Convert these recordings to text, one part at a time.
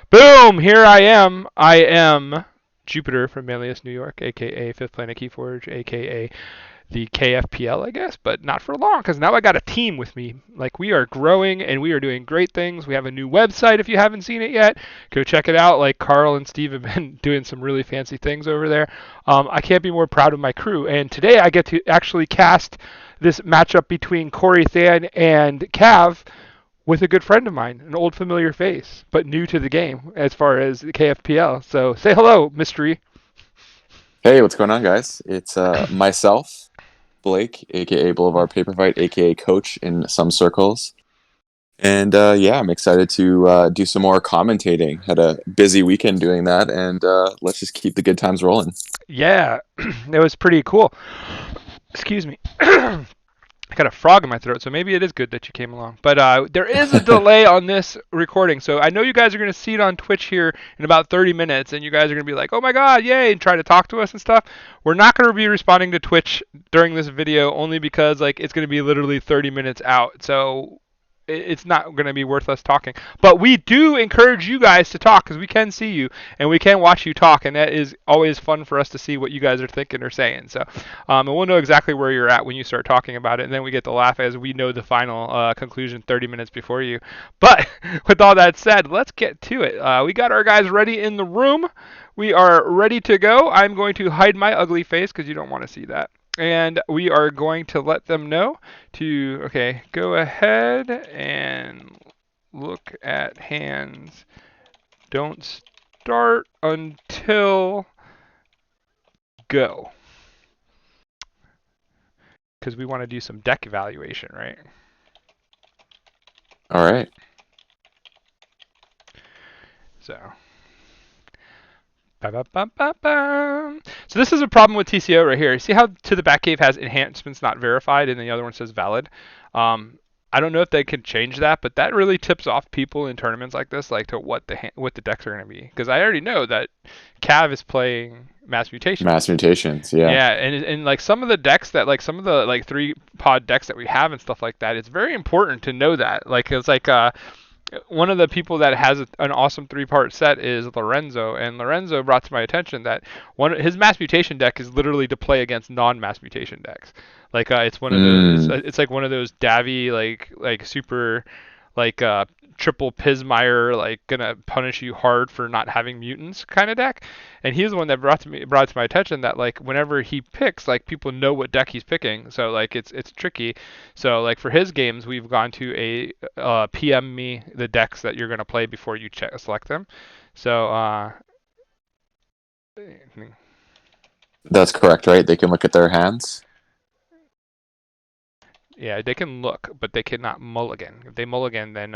Boom! Here I am. I am Jupiter from Manlius, New York, aka Fifth Planet Keyforge, aka the KFPL, I guess, but not for long because now I got a team with me. Like, we are growing and we are doing great things. We have a new website if you haven't seen it yet. Go check it out. Like, Carl and Steve have been doing some really fancy things over there. I can't be more proud of my crew. And today I get to actually cast this matchup between coraythan and Cav with a good friend of mine, an old familiar face, but new to the game as far as the KFPL. So say hello, mystery. Hey, what's going on, guys? It's myself, Blake, aka Boulevard Paper Fight, aka Coach in some circles. And yeah, I'm excited to do some more commentating. Had a busy weekend doing that, and let's just keep the good times rolling. Yeah, that was pretty cool. Excuse me. I got a frog in my throat, so maybe it is good that you came along. But there is a delay on this recording, so I know you guys are going to see it on Twitch here in about 30 minutes, and you guys are going to be like, oh my god, yay, and try to talk to us and stuff. We're not going to be responding to Twitch during this video only because like it's going to be literally 30 minutes out. So it's not going to be worth us talking. But we do encourage you guys to talk because we can see you and we can watch you talk, and that is always fun for us to see what you guys are thinking or saying. So, and we'll know exactly where you're at when you start talking about it, and then we get to laugh as we know the final conclusion 30 minutes before you. But with all that said, let's get to it. We got our guys ready in the room. We are ready to go. I'm going to hide my ugly face because you don't want to see that. And we are going to let them know to, okay, go ahead and look at hands. Don't start until go. Because we want to do some deck evaluation, right? All right. So. Ba-ba-ba-ba-ba. So this is a problem with TCO right here. See how to the back cave has enhancements not verified and the other one says valid? I don't know if they can change that, but that really tips off people in tournaments like this, like to what the decks are going to be. Because I already know that Cav is playing Mass Mass Mutations. mutations. Yeah. Yeah, and like some of the decks that like some of the like 3 pod decks that we have and stuff like that, it's very important to know that. Like it's like one of the people that has an awesome 3-part set is Lorenzo, and Lorenzo brought to my attention that his mass mutation deck is literally to play against non-mass mutation decks. Like it's one of those, Mm, it's like one of those Davy like super like triple Pismire like gonna punish you hard for not having mutants kind of deck. And he's the one that brought to my attention that like whenever he picks, like people know what deck he's picking, so like it's tricky. So like for his games, we've gone to a PM me the decks that you're gonna play before you select them. So that's correct, right? They can look at their hands. yeah, they can look, but they cannot mulligan. If they mulligan, then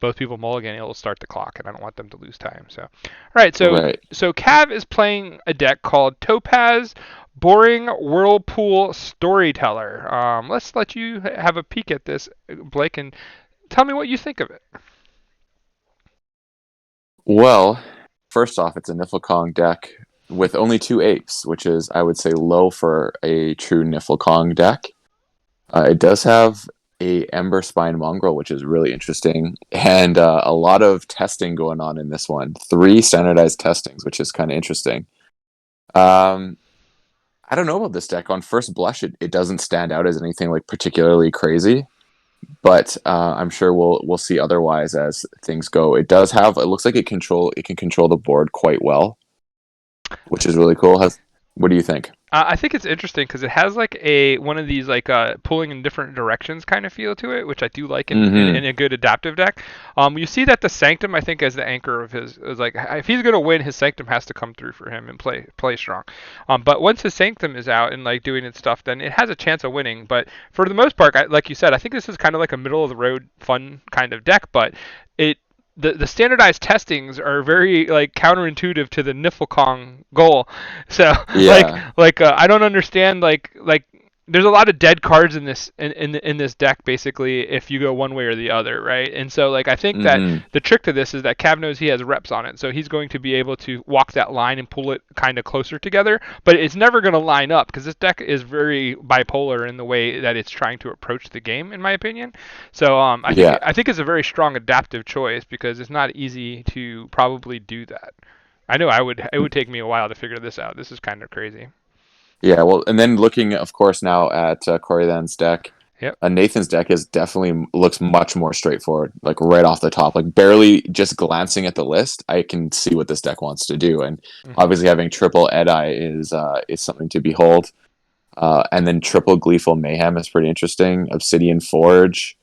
both people mulligan, it'll start the clock, and I don't want them to lose time. So, all right, Right. so Cav is playing a deck called Topaz Boring Whirlpool Storyteller. Let's let you have a peek at this, Blake, and tell me what you think of it. Well, first off, it's a Niflkong deck with only 2 apes, which is, I would say, low for a true Niflkong deck. It does have a Ember Spine Mongrel, which is really interesting, and a lot of testing going on in this one. 3 standardized testings, which is kind of interesting. Um, I don't know about this deck. On first blush, it doesn't stand out as anything like particularly crazy, but I'm sure we'll see otherwise as things go. It does have. It looks like it can control the board quite well, which is really cool. What do you think? I think it's interesting because it has like a one of these like pulling in different directions kind of feel to it, which I do like in Mm-hmm. a good adaptive deck. You see that the Sanctum I think as the anchor of his is like if he's gonna win, his Sanctum has to come through for him and play strong. But once his Sanctum is out and like doing its stuff, then it has a chance of winning. But for the most part, like you said, I think this is kind of like a middle of the road fun kind of deck, but it the standardized testings are very like counterintuitive to the Niflkong goal. So like Yeah. I don't understand like there's a lot of dead cards in this in this deck basically if you go one way or the other, right? And so like I think that Hmm. the trick to this is that Cav knows he has reps on it, so he's going to be able to walk that line and pull it kind of closer together, but it's never going to line up because this deck is very bipolar in the way that it's trying to approach the game, in my opinion. So Yeah. I think it's a very strong adaptive choice because it's not easy to probably do that. I know I would it would take me a while to figure this out. This is kind of crazy. Yeah, well, and then looking, of course, now at coraythan's deck, Yep. Nathan's deck is definitely looks much more straightforward, like right off the top, like barely just glancing at the list, I can see what this deck wants to do, and Hmm. obviously having triple Edi is something to behold, and then triple Gleeful Mayhem is pretty interesting. Obsidian Forge,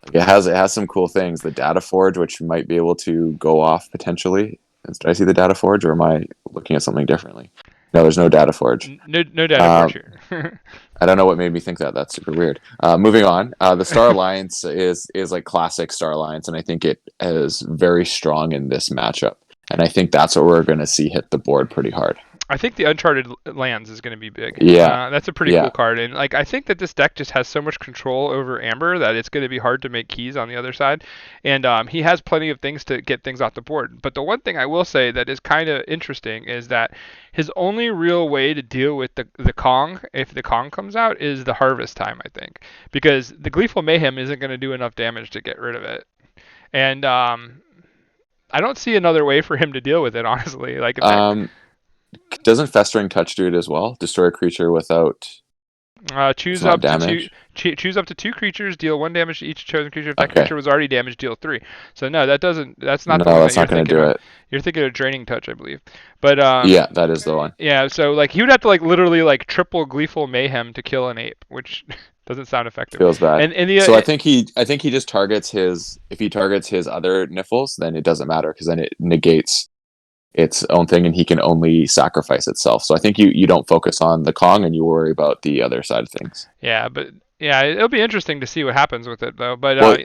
like, it has some cool things. The Data Forge, which might be able to go off potentially. Did I see the Data Forge, or am I looking at something differently? No, there's no Data Forge. No data Uh, forge here. I don't know what made me think that. That's super weird. Moving on, the Star Alliance is like classic Star Alliance, and I think it is very strong in this matchup. And I think that's what we're going to see hit the board pretty hard. I think the Uncharted Lands is going to be big. Yeah, That's a pretty yeah. cool card, and like I think that this deck just has so much control over Amber that it's going to be hard to make keys on the other side. And he has plenty of things to get things off the board. But the one thing I will say that is kind of interesting is that his only real way to deal with the Kong, if the Kong comes out, is the Harvest Time. I think because the Gleeful Mayhem isn't going to do enough damage to get rid of it, and I don't see another way for him to deal with it. Honestly, like if that Um, doesn't Festering Touch do it as well? Destroy a creature with choose not up to two. damage. Choose up to two creatures. Deal one damage to each chosen creature. If that Okay, creature was already damaged, deal three. So no, that doesn't. That's not no, the one that that's you're not going to thinking do of. it. You're thinking of draining touch, I believe. But Yeah, that is the one. yeah. So like he would have to like literally like triple Gleeful Mayhem to kill an ape, which doesn't sound effective. Feels bad. And the So I think he just targets his. If he targets his other niffles, then it doesn't matter because then it negates its own thing, and he can only sacrifice itself. So I think you don't focus on the Kong and you worry about the other side of things. yeah, but yeah, it'll be interesting to see what happens with it though. But Well,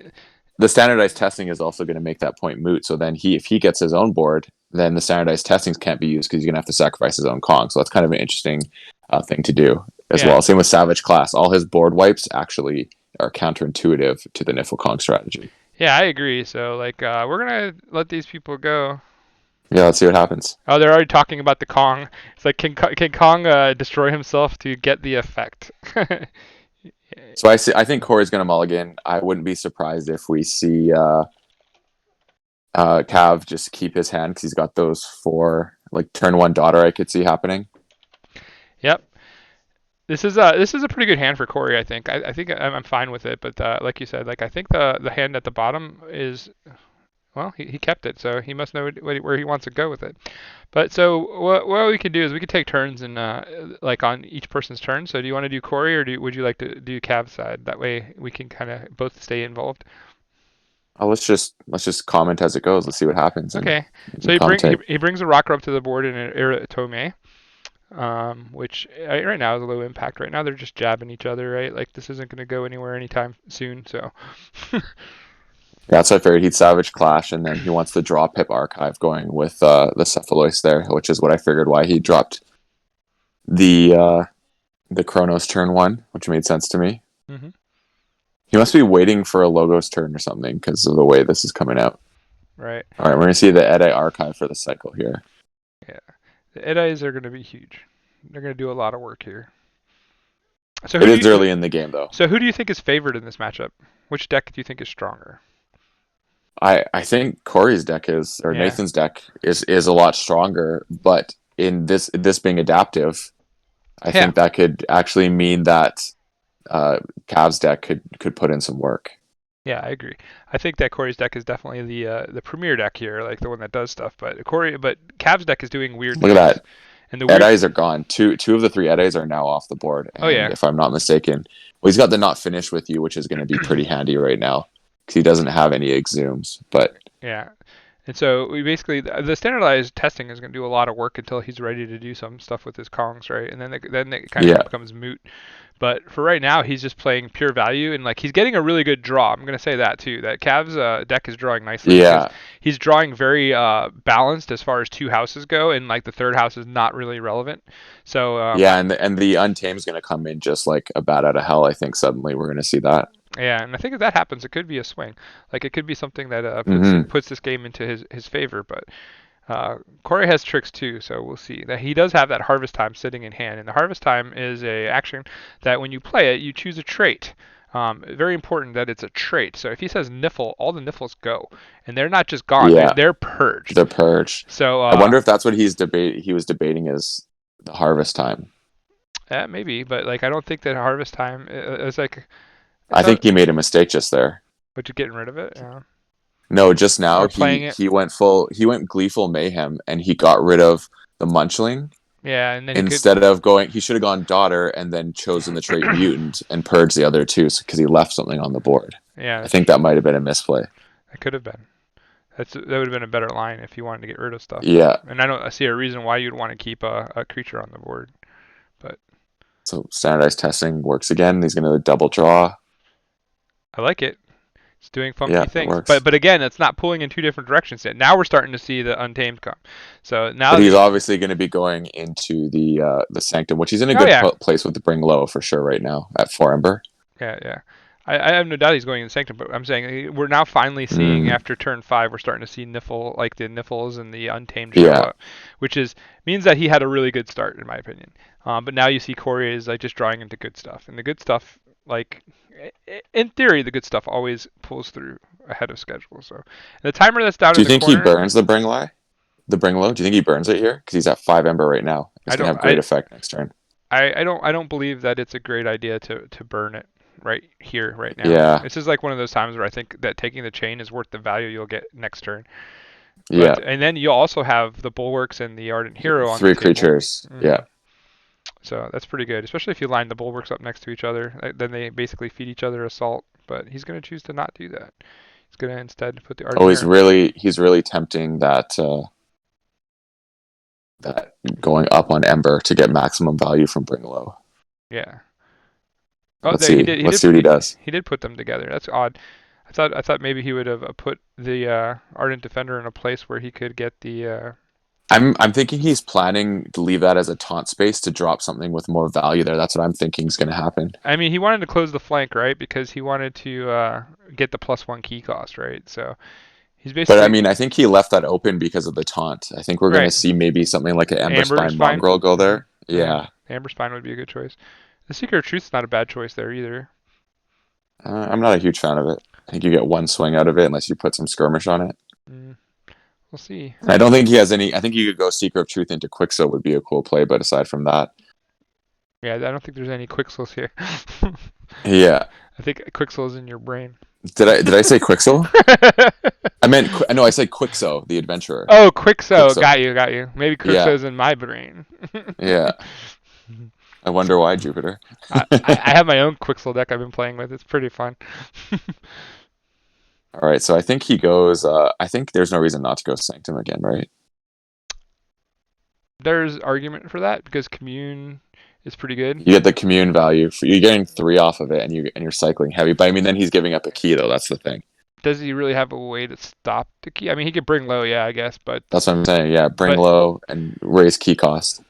the standardized testing is also going to make that point moot. So then if he gets his own board, then the standardized testings can't be used because he's going to have to sacrifice his own Kong. So that's kind of an interesting thing to do as yeah, well. Same with Savage Class. All his board wipes actually are counterintuitive to the Niffle Kong strategy. yeah, I agree. So like we're gonna let these people go. Yeah, let's see what happens. Oh, they're already talking about the Kong. It's like, can Kong destroy himself to get the effect? So I think Corey's going to mulligan. I wouldn't be surprised if we see Cav just keep his hand because he's got those four, like turn one daughter I could see happening. Yep. This is a pretty good hand for Corey. I think. I think I'm fine with it. But like you said, like I think the hand at the bottom is well, he kept it, so he must know where he wants to go with it. But so what we could do is we could take turns and like on each person's turn. So do you want to do Corey or would you like to do Cav's side? That way we can kind of both stay involved. Let's just comment as it goes. Let's see what happens and Okay. So commentate. he brings a rocker up to the board in an Iratome, which right now is a low impact. Right now they're just jabbing each other, right? Like this isn't going to go anywhere anytime soon. So Yeah, so I figured he'd Savage Clash, and then he wants the draw Pip Archive going with the Cephalois there, which is what I figured why he dropped the Chronos turn one, which made sense to me. hmm He must be waiting for a Logos turn or something because of the way this is coming out. right. All right, we're gonna see the Edi Archive for the cycle here. Yeah. The Edis are going to be huge. They're going to do a lot of work here. So It is early in the game though. who do you think is favored in this matchup? Which deck do you think is stronger? I think Corey's deck or Yeah. Nathan's deck is a lot stronger, but in this being adaptive, I Yeah. think that could actually mean that Cavs deck could put in some work. Yeah, I agree. I think that Corey's deck is definitely the premier deck here, like the one that does stuff. But Cav's deck is doing weird Look at things. that. And the weird Edis are gone. Two of the three Edis are now off the board. Oh And yeah. if I'm not mistaken, well, he's got the not finish with you, which is going to be pretty handy right now because he doesn't have any exhumes. But Yeah. And so we basically the standardized testing is going to do a lot of work until he's ready to do some stuff with his Kongs, right? And then it kind of yeah, becomes moot. But for right now, he's just playing pure value, and like he's getting a really good draw. I'm gonna say that too. That Cavs deck is drawing nicely because yeah, he's drawing very balanced as far as two houses go, and like the third house is not really relevant. So Yeah, and the Untamed's going to come in just like a bat out of hell. I think suddenly we're going to see that. yeah, and I think if that happens, it could be a swing. Like it could be something that Hmm. puts this game into his favor. But Corey has tricks too, so we'll see. That he does have that harvest time sitting in hand, and the harvest time is a action that when you play it, you choose a trait. Very important that it's a trait. So if he says niffle, all the niffles go, and they're not just gone; Yeah, they're purged. the purge. So I wonder if that's what he was debating is the harvest time. maybe, but like I don't think that harvest time is like it's I a think he made a mistake just there. but you're getting rid of it, yeah. No, just now Or playing it. he went gleeful mayhem and he got rid of the munchling Yeah, and then he could. instead of going. He should have gone daughter and then chosen the trait mutant and purged the other two because he left something on the board. Yeah, I think that might have been a misplay. that could have been. That would have been a better line if you wanted to get rid of stuff. Yeah. And I see a reason why you'd want to keep a creature on the board. But So standardized testing works again. He's going to double draw. I like it. It's doing Yeah, funky it things. works. But again, it's not pulling in two different directions yet. Now we're starting to see the Untamed come. So now But he's obviously going to be going into the Sanctum, which he's in a oh good yeah, place with the Bring Low for sure right now at 4 Ember. yeah. I have no doubt he's going in the Sanctum, but I'm saying we're now finally seeing Mm, after turn 5, we're starting to see Niffle, like the Niffles and the Untamed show yeah. up, which means that he had a really good start in my opinion. But now you see Corey is like just drawing into good stuff, and the good stuff, like in theory, the good stuff always pulls through ahead of schedule. So the timer that's down Do in you the think he corner, burns the Bring Low? The Bring Low? Do you think he burns it here? Because he's at 5 Ember right now. I It's going to don't, have great effect next turn. I don't believe that it's a great idea to burn it right here, right now. Yeah. This is like one of those times where I think that taking the chain is worth the value you'll get next turn. Yeah. But and then you'll also have the bulwarks and the ardent hero on the 3 table. creatures. Hmm. Yeah. So that's pretty good, especially if you line the bulwarks up next to each other. Then they basically feed each other assault. But he's going to choose to not do that. He's going to instead put the ardent Oh, hero. he's really tempting that going up on Ember to get maximum value from Bring Low. Yeah. Oh, Let's there he see. did. Let's see what he does. He did put them together. That's odd. I thought maybe he would have put the ardent defender in a place where he could get the. I'm thinking he's planning to leave that as a taunt space to drop something with more value there. That's what I'm thinking is going to happen. I mean, he wanted to close the flank, right? Because he wanted to get the +1 key cost, right? So he's But I basically mean, I think he left that open because of the taunt. I think we're going to right. see maybe something like an Ember Amber Spine Spine. Mongrel go Hmm. there. Yeah. Amber Spine would be a good choice. The Seeker of Truth's not a bad choice there either. I'm not a huge fan of it. I think you get one swing out of it unless you put some skirmish on it. Mm, we'll see. I don't think he has any. I think you could go Seeker of Truth into Quicksil would be a cool play, but aside from that, Yeah, I don't think there's any Quicksills here. yeah. I think Quicksil's in your brain. Did I say Quicksil? I meant no. I said Quixo, the adventurer. Oh, Quixo. Quixo. Got you. Maybe Yeah. Quixo's in my brain. Yeah. I wonder why Jupiter. I have my own Quixel deck I've been playing with. It's pretty fun. All right, so I think he goes. I think there's no reason not to go Sanctum again, right? There's argument for that because Commune is pretty good. You get the commune value. You're getting 3 off of it, and you're cycling heavy. But I mean, then he's giving up a key, though. That's the thing. Does he really have a way to stop the key? I mean, he could bring low, yeah, I guess, but That's what I'm saying. Yeah, bring but low and raise key cost,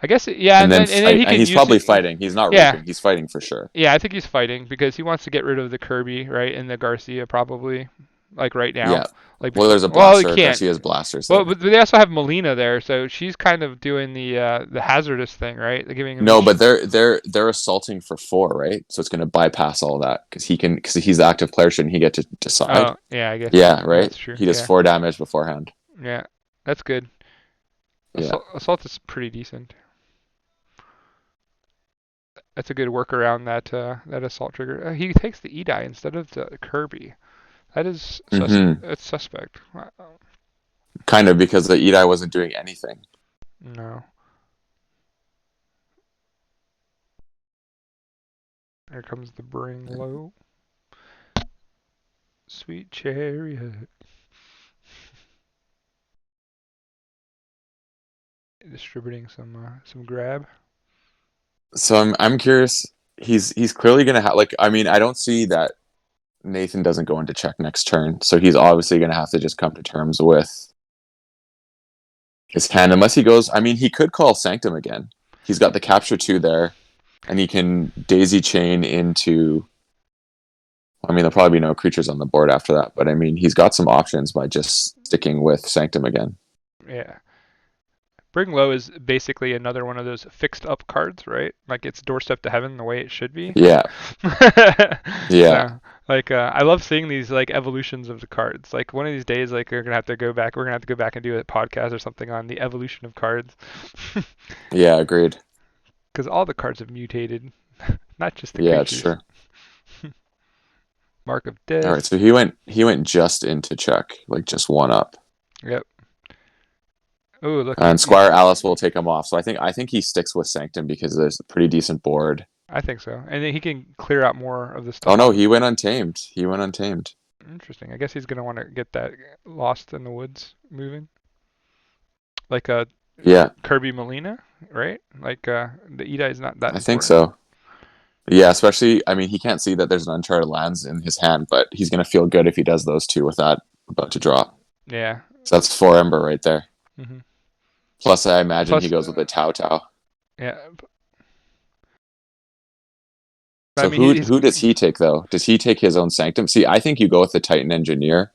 I guess yeah, and then and then he fight. can And he's use probably it. fighting. He's not Yeah, raping. He's fighting for sure. yeah, I think he's fighting because he wants to get rid of the Kirby, right, and the Garcia probably, like right now. Yeah. Like Well, there's a well, he blaster. can't. Garcia's blasters. Well, There. but they also have Molina there, so she's kind of doing the hazardous thing, right? They're giving him No, but they're assaulting for 4, right? So it's going to bypass all that because he's the active player. Shouldn't he get to decide? oh, yeah, I guess. Yeah, right. That's true. He does Yeah. 4 damage beforehand. Yeah, that's good. Yeah. Assault is pretty decent. That's a good workaround that assault trigger. He takes the E-die instead of the Kirby. That is that's suspect. Kind of because the Edai wasn't doing anything. No. Here comes the bring low. Sweet chariot. Distributing some grab. So I'm curious. He's clearly gonna have like. I mean, I don't see that Nathan doesn't go into check next turn, so he's obviously going to have to just come to terms with his hand, unless he goes. I mean, he could call Sanctum again. He's got the capture 2 there, and he can daisy chain into. I mean, there'll probably be no creatures on the board after that, but I mean, he's got some options by just sticking with Sanctum again. Yeah. Bring Low is basically another one of those fixed up cards, right? Like it's doorstep to heaven the way it should be. Yeah, yeah, So like I love seeing these like evolutions of the cards. Like one of these days, like we're gonna have to go back. We're gonna have to go back and do a podcast or something on the evolution of cards. yeah. Agreed. Because all the cards have mutated, not just the Yeah, it's creatures. true. Mark of All right, Death. so he went just into check, like just one up. Yep. Oh, look. And Squire Alice will take him off. So I think he sticks with Sanctum because there's a pretty decent board. I think so. And then he can clear out more of the Oh stuff no, on. he went untamed. He went untamed. Interesting. I guess he's gonna want to get that Lost in the Woods moving, like Yeah, Kirby Molina, right? Like the Eda is not that I think important. so. Yeah, especially I mean he can't see that there's an Uncharted Lands in his hand, but he's gonna feel good if he does those two with that about to drop. Yeah. So that's 4 Ember right there. hmm Plus I imagine Plus, he goes with a Tau Tau. yeah. But I So mean, who does he take though? Does he take his own Sanctum? See, I think you go with the Titan Engineer.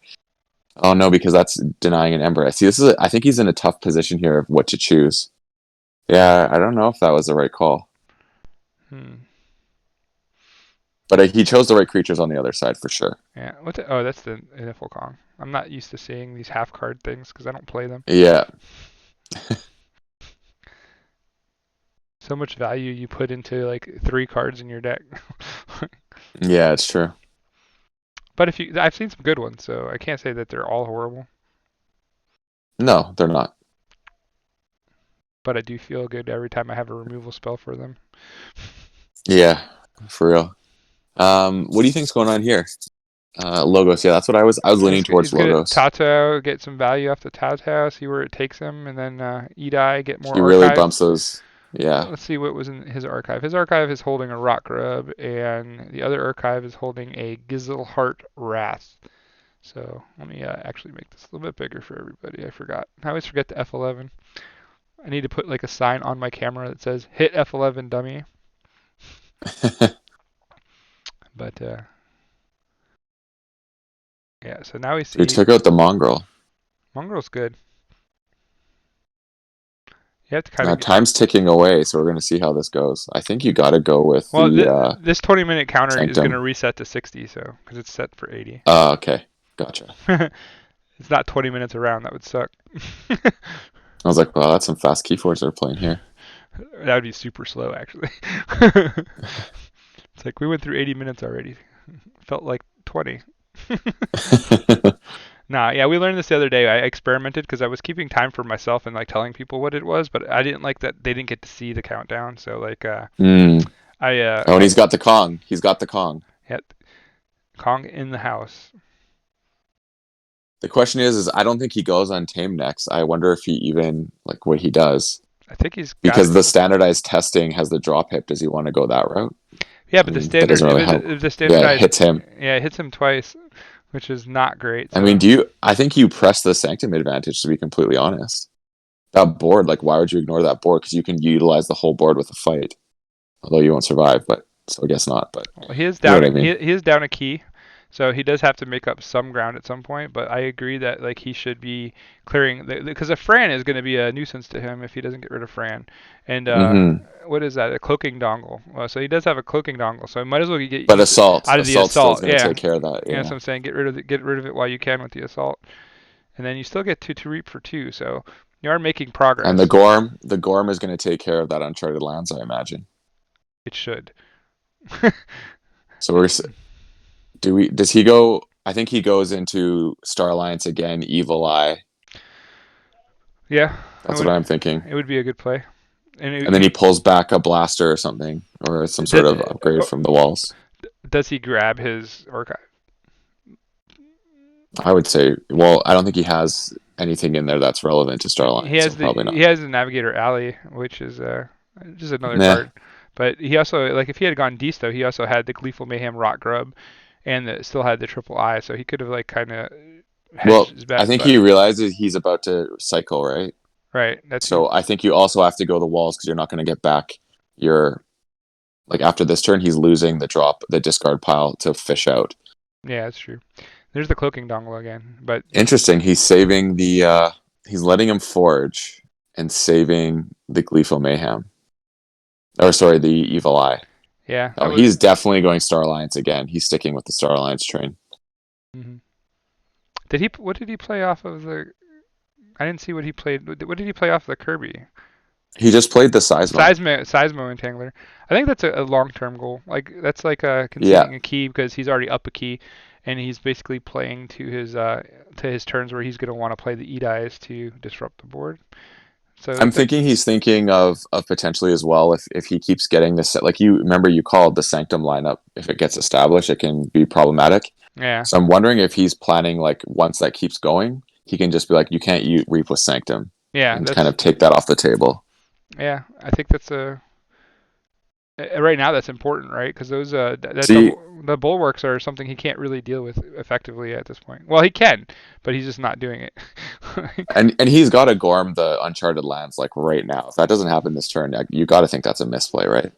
Oh no, because that's denying an Ember. See, I think he's in a tough position here of what to choose. Yeah, I don't know if that was the right call. hmm. But he chose the right creatures on the other side for sure. Yeah. Oh, that's the Kong. I'm not used to seeing these half card things because I don't play them. Yeah, So much value you put into like 3 cards in your deck. yeah, it's true. But I've seen some good ones, so I can't say that they're all horrible. No, they're not. But I do feel good every time I have a removal spell for them. Yeah, for real. What do you think's going on here? Logos. Yeah, that's what I was leaning He's towards gonna Logos. Tato, get some value off the Tato, see where it takes him, and then Edai, get more He really archive. bumps those. Yeah, Let's see what was in his archive. His archive is holding a Rock Grub, and the other archive is holding a Gizelheart Wrath. So let me actually make this a little bit bigger for everybody. I forgot. I always forget the F11. I need to put like a sign on my camera that says "Hit F11, dummy." But yeah. So now we we see took out the Mongrel. Mongrel's good. You have to kind of Time's ticking away, so we're gonna see how this goes. I think you got to go with well, the this 20-minute counter is going to Sanctum. reset to 60, so because it's set for 80. Okay, gotcha. It's not 20 minutes around. That would suck. I was like, wow, that's some fast keyfords they're playing here. That would be super slow, actually. It's like we went through 80 minutes already. Felt like 20. Nah, yeah, we learned this the other day. I experimented because I was keeping time for myself and like telling people what it was, but I didn't like that they didn't get to see the countdown. So like, Mm. I Oh, and he's got the Kong. He's got the Kong. had Kong in the house. The question is I don't think he goes on Tame next. I wonder if he even like what he does I think he's got because it. the standardized testing has the drop hit. Does he want to go that route? Yeah, I but the mean, that standard, doesn't really help. if the Yeah, it standardized, hits him. yeah, it hits him twice, which is not great. I So mean, I think you press the Sanctum advantage, to be completely honest. That board, like, why would you ignore that board? Because you can utilize the whole board with a fight. Although you won't survive, but so I guess not. But well, he is you know down. what I mean? He is down a key, so he does have to make up some ground at some point. But I agree that like he should be clearing because a Fran is going to be a nuisance to him if he doesn't get rid of Fran. And Mm-hmm. what is that? A cloaking dongle. So he does have a cloaking dongle, so he might as well get But use it out of the assault still is assault. going to Yeah, take care of that. yeah. So Yeah. I'm saying get rid of it while you can with the assault, and then you still get to reap for 2. So you are making And progress. the Gorm is going to take care of that Uncharted Lands, I imagine. It should. So does he go? I think he goes into Star Alliance again, Evil Eye. Yeah, That's what I'm thinking. it would be a good play. And then he pulls back a blaster or something, or some sort of upgrade from the walls. Does he grab his archive? I would say, well, I don't think he has anything in there that's relevant to Star Alliance, so probably He not. has the Navigator Alley, which is just another Nah. card. But he also like if he had gone Desto, he also had the Gleeful Mayhem Rot Grub, and still had the triple I, so he could have like kind of hedged Well, his I bets, think but he realizes he's about to cycle, right? right, that too. So I think you also have to go the walls because you're not going to get back your like after this turn. He's losing the discard pile to fish out. Yeah, that's true. There's the cloaking dongle again, but Interesting. He's saving he's letting him forge and saving the Gleeful Mayhem. Or sorry, the Evil Eye. yeah, that Oh, was. he's definitely going Star Alliance again. He's sticking with the Star Alliance train. Mhm. Did he? What did he play off of the? I didn't see what he played. What did he play off the Kirby? He just played the Seismo. Seismo Entangler. I think that's a long-term goal. Like that's like Yeah, conceding a key because he's already up a key, and he's basically playing to his turns where he's going to want to play the E-dice to disrupt the board. So I'm that's a thinking he's thinking of potentially as well if he keeps getting this. Like you remember, you called the Sanctum lineup. If it gets established, it can be problematic. yeah, So I'm wondering if he's planning like once that keeps going, he can just be like, you can't reap with Sanctum, yeah. and kind That's of take that off the table. yeah. I think that's a right now that's important, right? Because those that See, double the bulwarks are something he can't really deal with effectively at this point. Well, he can, but he's just not doing it. and he's got to Gorm the Uncharted Lands like right now. If that doesn't happen this turn, you got to think that's a misplay, right?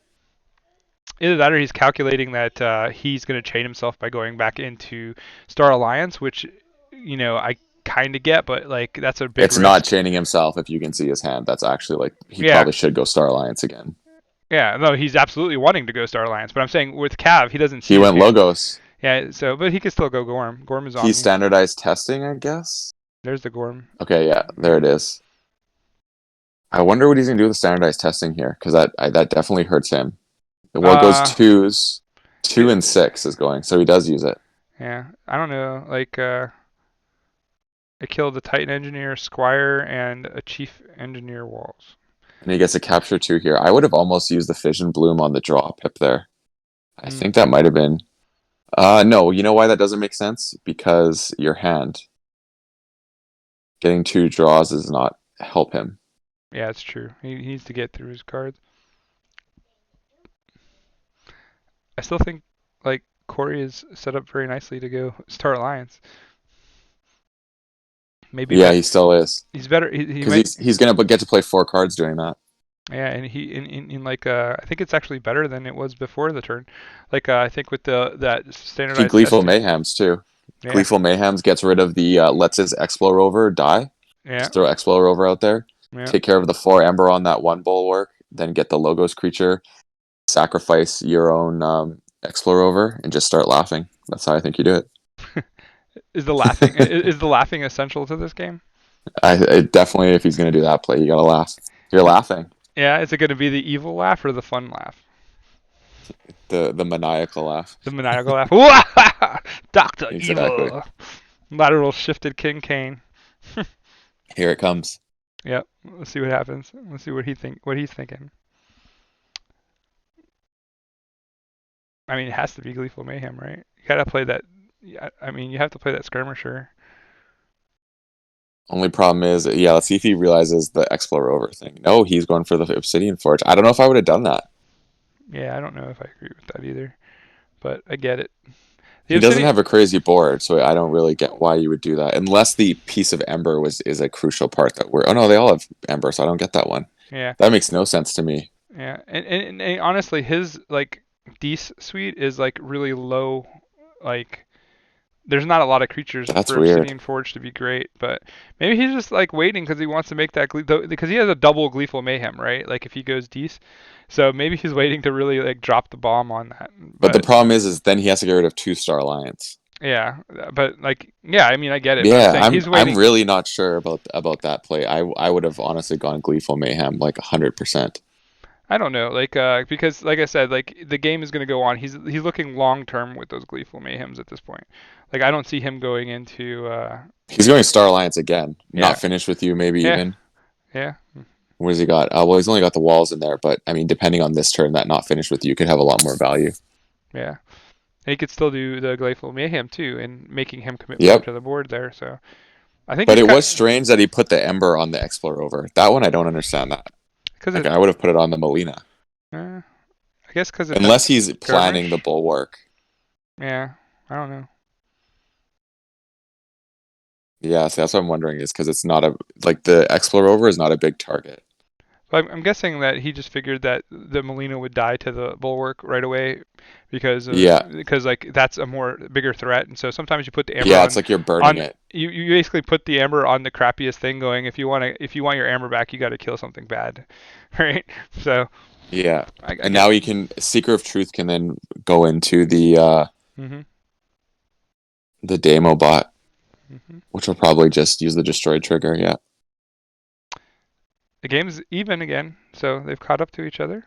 Either that or he's calculating that he's going to chain himself by going back into Star Alliance, which, I kind of get, but like that's a big It's not risk. chaining himself if you can see his hand. That's actually like he Yeah, probably should go Star Alliance again. yeah, no, he's absolutely wanting to go Star Alliance, but I'm saying with Cav, he doesn't He see his went hand. Logos. Yeah, so but he could still go Gorm. Gorm is He on me. standardized testing, I guess. There's the Gorm. Okay, yeah, there it is. I wonder what he's gonna do with standardized testing here because that definitely hurts him. Well, it goes Uh, twos, two it, and six is going, so he does use it, yeah, I don't know. Like it killed the Titan Engineer, Squire, and a Chief Engineer Walls. and he gets a capture two here. I would have almost used the Fission Bloom on the draw pip there. I Hmm. think that might have been. No, you know why that doesn't make sense? Because your hand getting two draws does not help him. Yeah, it's true. He needs to get through his cards. I still think like Corey is set up very nicely to go Star Alliance. Maybe Yeah, bet he still is he's better. He because might. he's gonna get to play four cards doing that. Yeah, and he in like I think it's actually better than it was before the turn. Like I think with the that He standardized Gleeful testing. Mayhems too. Yeah, Gleeful Mayhems gets rid of the lets his Explorer Rover die. yeah, Just throw Explorer Rover out there. yeah. Take care of the four Ember on that one bulwark. Then get the Logos creature. Sacrifice your own Explorer Rover and just start laughing. That's how I think you do Is the laughing essential to this game? I definitely, if he's gonna do that play, you gotta laugh. You're laughing. Yeah, is it going to be the evil laugh or the fun laugh? The maniacal laugh. The maniacal laugh. Doctor Exactly. Evil. Lateral shifted King Kane. Here it comes. Yep. Let's see what happens. Let's see what he's thinking. I mean, it has to be Gleeful Mayhem, right? You gotta play that. Yeah, I mean, you have to play that skirmisher. Only problem is, yeah, let's see if he realizes the Explorer Rover thing. No, he's going for the Obsidian Forge. I don't know if I would have done that. Yeah, I don't know if I agree with that either, but I get it. The He doesn't Obsidian. have a crazy board, so I don't really get why you would do that. Unless the piece of Ember is a crucial part that we're. Oh no, they all have Ember, so I don't get that one. Yeah, That makes no sense to me. yeah, and honestly, his like Dees suite is like really low. Like, there's not a lot of creatures That's for weird. Obsidian Forge to be great, but maybe he's just like waiting because he wants to make that because he has a double Gleeful Mayhem, right? Like if he goes Dees, so maybe he's waiting to really like drop the bomb on that. But the But problem is then he has to get rid of two Star Alliance. yeah, but like yeah, I mean I get it, but I'm Yeah, saying he's I'm waiting. really not sure about that play. I would have honestly gone Gleeful Mayhem like 100%. I don't know, like because like I said, like the game is going to go on. He's looking long term with those Gleeful Mayhems at this point. Like I don't see him going into He's going Star Alliance again. yeah, Not finished with you, maybe yeah, even. yeah, What has he got? Well, he's only got the walls in there, but I mean, depending on this turn, that not finished with you could have a lot more value. yeah. And he could still do the Gleeful Mayhem too, and making him commit more Yep. to the board there. So I think But he's it kind was strange that he put the Ember on the Explorer Rover. That one, I don't understand that. because Like, it. I would have put it on the Molina. I guess because it has Unless he's planning skirmish. the Bulwark. Yeah. I don't know. Yeah, so that's what I'm wondering is because it's not a like the Explorer is not a big target. But I'm guessing that he just figured that the Molina would die to the bulwark right away Yeah, because like that's a more bigger threat. And so sometimes you put the amber yeah, it's like you're burning on it. you basically put the amber on the crappiest thing going. If you want your amber back, you got to kill something bad, right? So Yeah, I and get. now you can Seeker of Truth can then go into Mhm. the demo bot, Mhm. which will probably just use the destroy trigger. Yeah. The game's even again, so they've caught up to each other.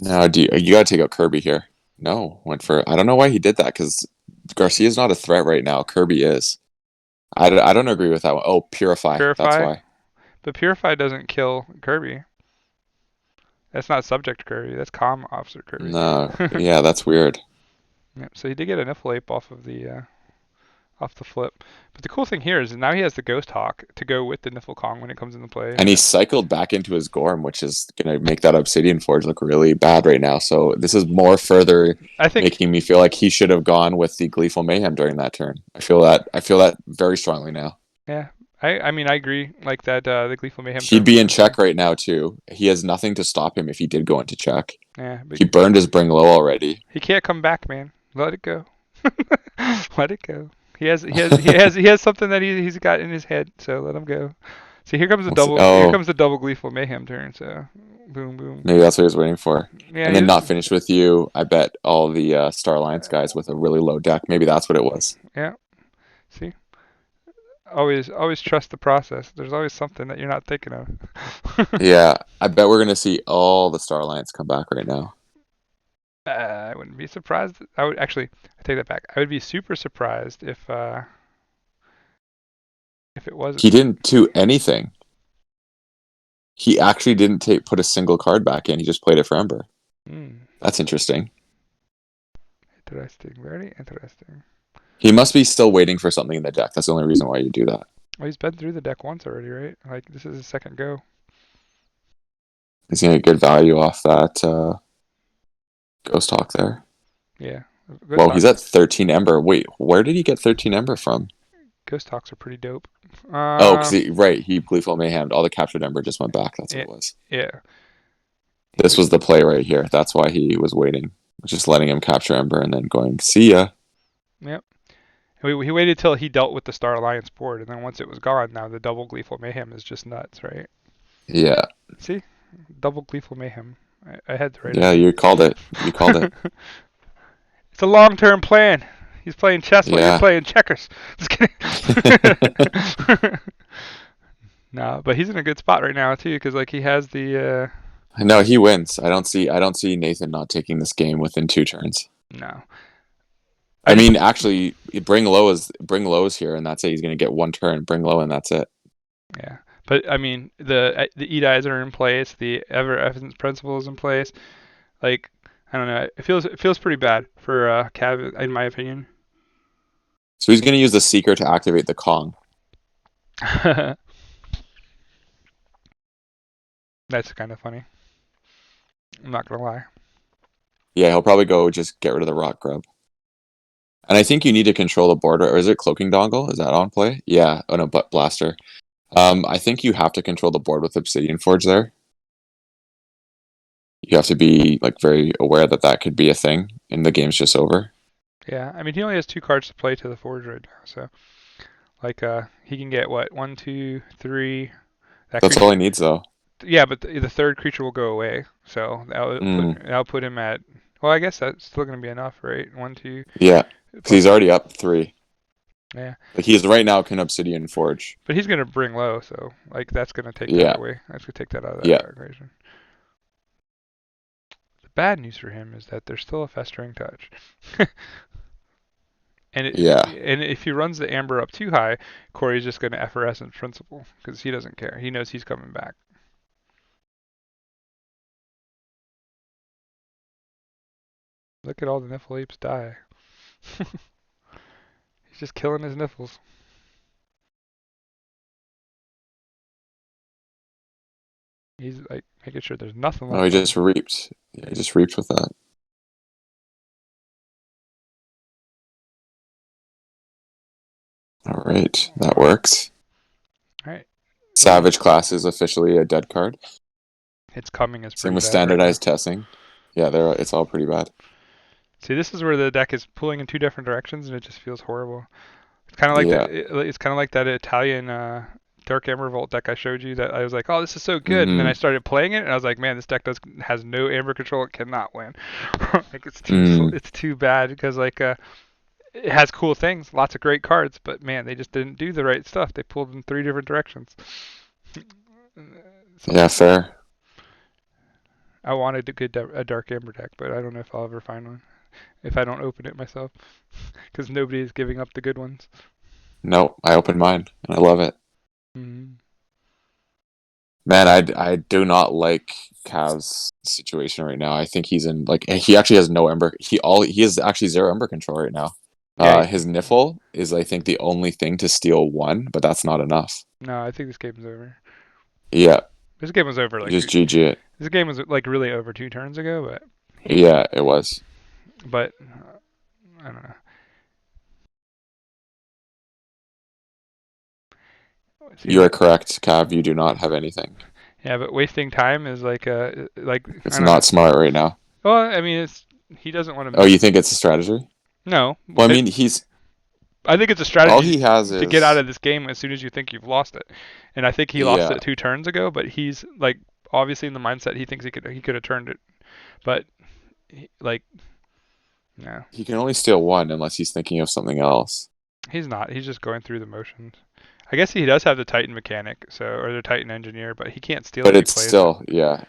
Now, you got to take out Kirby here? No, went for. I don't know why he did that because Garcia's not a threat right now. Kirby is. I don't agree with that one. Oh, Purify. That's Purify, why. but Purify doesn't kill Kirby. That's not subject Kirby. That's Comm Officer Kirby. No, yeah, that's weird. Yep. So he did get a Niffle off of the off the flip. But the cool thing here is now he has the Ghost Hawk to go with the Niffle Kong when it comes into play. And he cycled back into his Gorm, which is going to make that Obsidian Forge look really bad right now. So this is more further I think, making me feel like he should have gone with the Gleeful Mayhem during that turn. I feel that. I feel that very strongly now. yeah, I mean I agree. Like that the Gleeful Mayhem He'd turn was be in gonna be. check right now too. He has nothing to stop him if he did go into check. Yeah, but He burned his Bring Low already. he can't come back, man. Let it go. Let it go. He has something that he's got in his head. So let him go. See, here comes the double. Here Oh, comes the double Gleeful Mayhem turn. So, boom, boom. maybe that's what he was waiting for. Yeah, And then not finish with you. I bet all the Star Alliance guys with a really low deck. Maybe that's what it was. yeah. See, always trust the process. There's always something that you're not thinking of. Yeah, I bet we're gonna see all the Star Alliance come back right now. I wouldn't be surprised. I would actually. I take that back. I would be super surprised if it He wasn't. didn't do anything. He actually didn't put a single card back in. He just played it for Ember. Hmm. That's interesting. Interesting. Very interesting. He must be still waiting for something in the deck. That's the only reason why you do that. Well, he's been through the deck once already, right? Like this is his second go. He's gonna get good value off that Ghost Hawk there. Yeah. Ghost Well, he's Hawks. at 13 Ember. Wait, where did he get 13 Ember from? Ghost Hawks are pretty dope. Oh, because he Gleeful Mayhem. All the captured Ember just went back. That's what Yeah, it was. yeah. This was the play right here. That's why he was waiting. Just letting him capture Ember and then going, see ya. Yep. He waited till he dealt with the Star Alliance board, and then once it was gone, now the double Gleeful Mayhem is just nuts, right? Yeah. See, double Gleeful Mayhem. I had to write it Yeah, down. you called it. You called it. It's a long-term plan. He's playing chess while you're Yeah. playing checkers. Just kidding. No, but he's in a good spot right now too, because like he has the No, he wins. I don't see Nathan not taking this game within 2 turns. no. I I just mean, actually, bring lows here, and that's it. He's gonna get 1 turn, bring low, and that's it. yeah. But I mean the EDIs are in place, the ever evidence principle is in place. Like I don't know, it feels pretty bad for Cav in my opinion. So he's gonna use the Seeker to activate the Kong. That's kind of funny. I'm not gonna lie. Yeah, he'll probably go just get rid of the Rock Grub. And I think you need to control the board, or is it Cloaking Dongle? Is that on play? Yeah. Oh no, but Blaster. I think you have to control the board with Obsidian Forge there. You have to be like very aware that that could be a thing, and the game's just over. Yeah, I mean he only has 2 cards to play to the forge right now, so like he can get what 1, 2, 3. That That's all creature. he needs, though. Yeah, but the third creature will go away, so Mm, that'll put him at. Well, I guess that's still gonna be enough, right? 1, 2 yeah, because plus. he's already up 3. Yeah, Like he's right now can Obsidian Forge. but he's gonna bring low, so like that's gonna take that Yeah, away. That's gonna take that out of yeah, that equation. The bad news for him is that there's still a festering touch. yeah. And if he runs the amber up too high, Corey's just going to effervescent principle because he doesn't care. He knows he's coming back. Look at all the Niffle apes die. He's just killing his niffles. He's like making sure there's nothing Oh, left he on him. just reaped. Yeah, he just reaped with that. All right, that works. All right. What do you? Savage class is officially a dead card. Its coming is Same pretty with bad right now. standardized testing. Yeah, it's all pretty bad. See, this is where the deck is pulling in two different directions, and it just feels horrible. It's kind of like Yeah. it's kind of like that Italian Dark Amber Vault deck I showed you. That I was like, oh, this is so good, and then I Mm-hmm. started playing it, and I was like, man, this deck does has no Amber control. It cannot win. Like Mm. it's too bad because like it has cool things, lots of great cards, but man, they just didn't do the right stuff. They pulled in three different directions. So Yeah, fair. I wanted a Dark Amber deck, but I don't know if I'll ever find one if I don't open it myself, because nobody is giving up the good ones. No, I opened mine and I love it. Mm. Man, I do not like Cav's situation right now. I think he's in like he actually has no ember. He has actually zero ember control right now. Yeah, His Niffle is I think the only thing to steal one, but that's not enough. no, I think this game's over. Yeah, This game was over you like just GG it. this game was like really over 2 turns ago, but he, Yeah, it was. but I don't know. See, You are correct, Cav. You do not have anything. yeah, but wasting time is like It's I don't know. not smart right now. Well, I mean, it's he doesn't want to Oh, miss. you think it's a strategy? No, Well, I mean, he's I think it's a all strategy he has to get out is of this game as soon as you think you've lost it. And I think he lost yeah. it 2 turns ago, but he's like obviously in the mindset he thinks he could have turned it, but like no, He can only steal one unless he's thinking of something else. he's not. He's just going through the motions. I guess he does have the Titan mechanic, so or the Titan engineer, but he can't steal But if he it's plays it. still, yeah,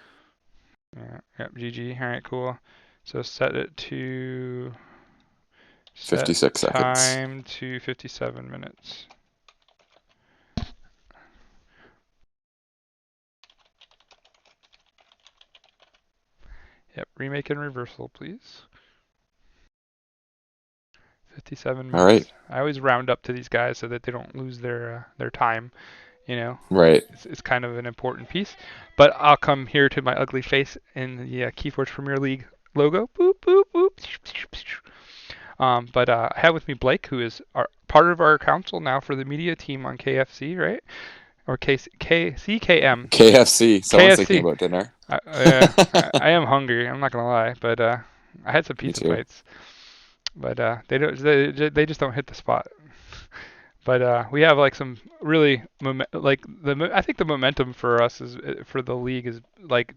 Yeah, yep, GG. All right, cool. So set 56 seconds. time to 57 minutes. Yep, remake and reversal, please. 57 All right, minutes. I always round up to these guys so that they don't lose their time. You know, right. it's kind of an important piece. But I'll come here to my ugly face in the Keyforge Premier League logo. Boop boop boop. But I have with me Blake, who is part of our council now for the media team on KFC, right? Or CKM. KFC. Someone's thinking KFC. about dinner. I am hungry. I'm not gonna lie, but I had some Me pizza too. bites, but they just don't hit the spot. But we have like some really I think the momentum for us is for the league is like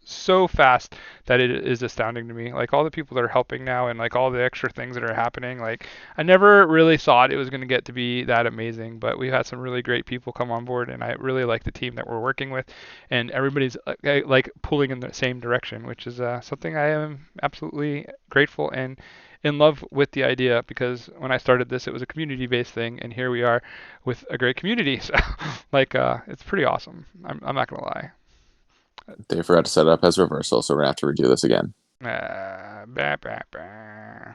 so fast that it is astounding to me. Like all the people that are helping now and like all the extra things that are happening. Like I never really thought it was going to get to be that amazing, but we've had some really great people come on board, and I really like the team that we're working with, and everybody's like pulling in the same direction, which is something I am absolutely grateful and in love with the idea because when I started this, it was a community-based thing, and here we are with a great community. So, like, it's pretty awesome. I'm not gonna lie. They forgot to set it up as reversal, so we're gonna have to redo this again. Bah, bah, bah.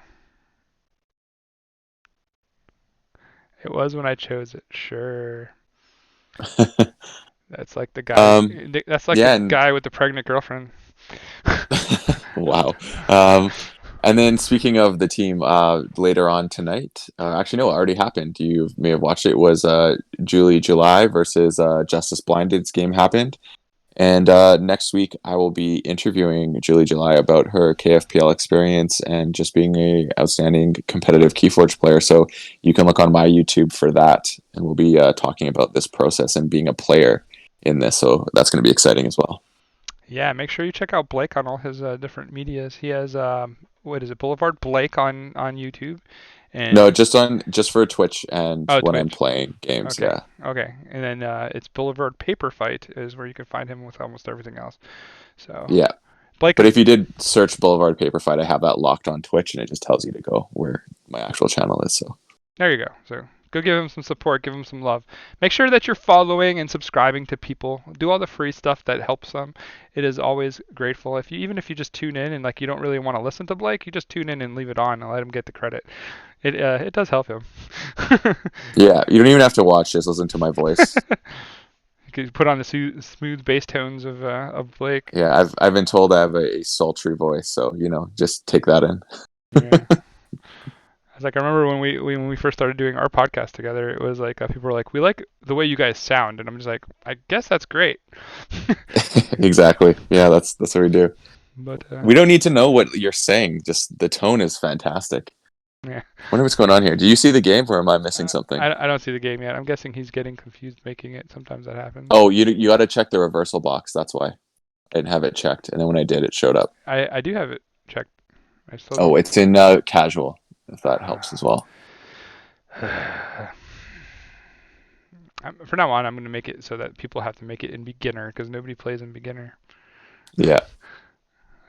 It was when I chose it. Sure. That's like the guy. um, That's like the yeah, and guy with the pregnant girlfriend. wow. And then speaking of the team, later on tonight, actually no, it already happened. You may have watched it. Was Julie July versus Justice Blinded's game happened. And next week, I will be interviewing Julie July about her KFPL experience and just being a outstanding competitive Keyforge player. So you can look on my YouTube for that, and we'll be talking about this process and being a player in this. So that's going to be exciting as well. Yeah, make sure you check out Blake on all his different medias. He has what is it, Boulevard Blake on YouTube, No, and just for Twitch and oh when I'm Twitch. playing games. Okay, Yeah, okay, and then it's Boulevard Paper Fight is where you can find him with almost everything else. So yeah. Blake But is if you did search Boulevard Paper Fight, I have that locked on Twitch, and it just tells you to go where my actual channel is. So there you go. So go give him some support, give him some love. Make sure that you're following and subscribing to people. Do all the free stuff that helps them. It is always grateful. If you even if you just tune in and like you don't really want to listen to Blake, you just tune in and leave it on and let him get the credit. It does help him. yeah, you don't even have to watch. Just listen to my voice. You could put on the smooth bass tones of Blake. Yeah, I've been told I have a sultry voice, so just take that in. Yeah. was like, I remember when we first started doing our podcast together, it was like people were like, we like the way you guys sound, and I'm just like, I guess that's great. Exactly. Yeah, that's what we do. But We don't need to know what you're saying. Just the tone is fantastic. yeah, Wonder what's going on here. Do you see the game, or am I missing something? I don't see the game yet. I'm guessing he's getting confused making it. Sometimes that happens. Oh, you got to check the reversal box. That's why I didn't have it checked, and then when I did, it showed up. I do have it checked. I still Oh, don't. it's in casual. If that helps as well. For now on, I'm going to make it so that people have to make it in beginner because nobody plays in beginner. Yeah,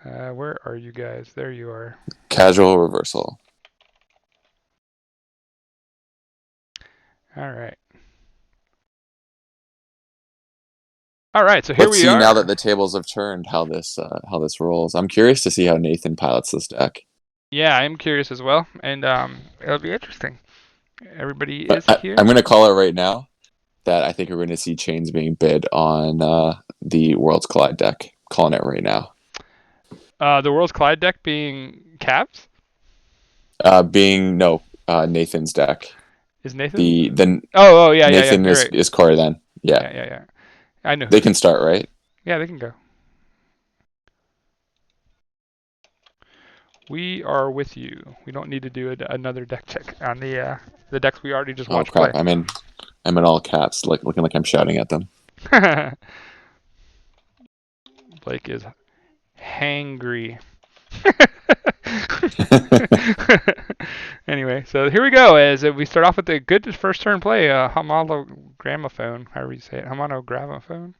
Where are you guys? There you are. casual reversal. All right. All right, so here Let's we see now that are. the tables have turned how this rolls. I'm curious to see how Nathan pilots this deck. Yeah, I'm curious as well, and it'll be interesting. Everybody But is here. I'm going to call it right now that I think we're going to see chains being bid on the Worlds Collide deck. Calling it right now. The World's Collide deck being Cavs Being no Nathan's deck. is Nathan's. The Oh, yeah. Nathan You're right. is coraythan. Yeah, Yeah. I know who they it can is. start right. Yeah, they can go. We are with you. We don't need to do another deck check on the decks we already just Oh watched crap! play. I'm in all caps, like looking like I'm shouting at them. Blake is hangry. Anyway, so here we go. As we start off with a good first turn play, Hamalo gramophone, however you say it, Hamano gramophone.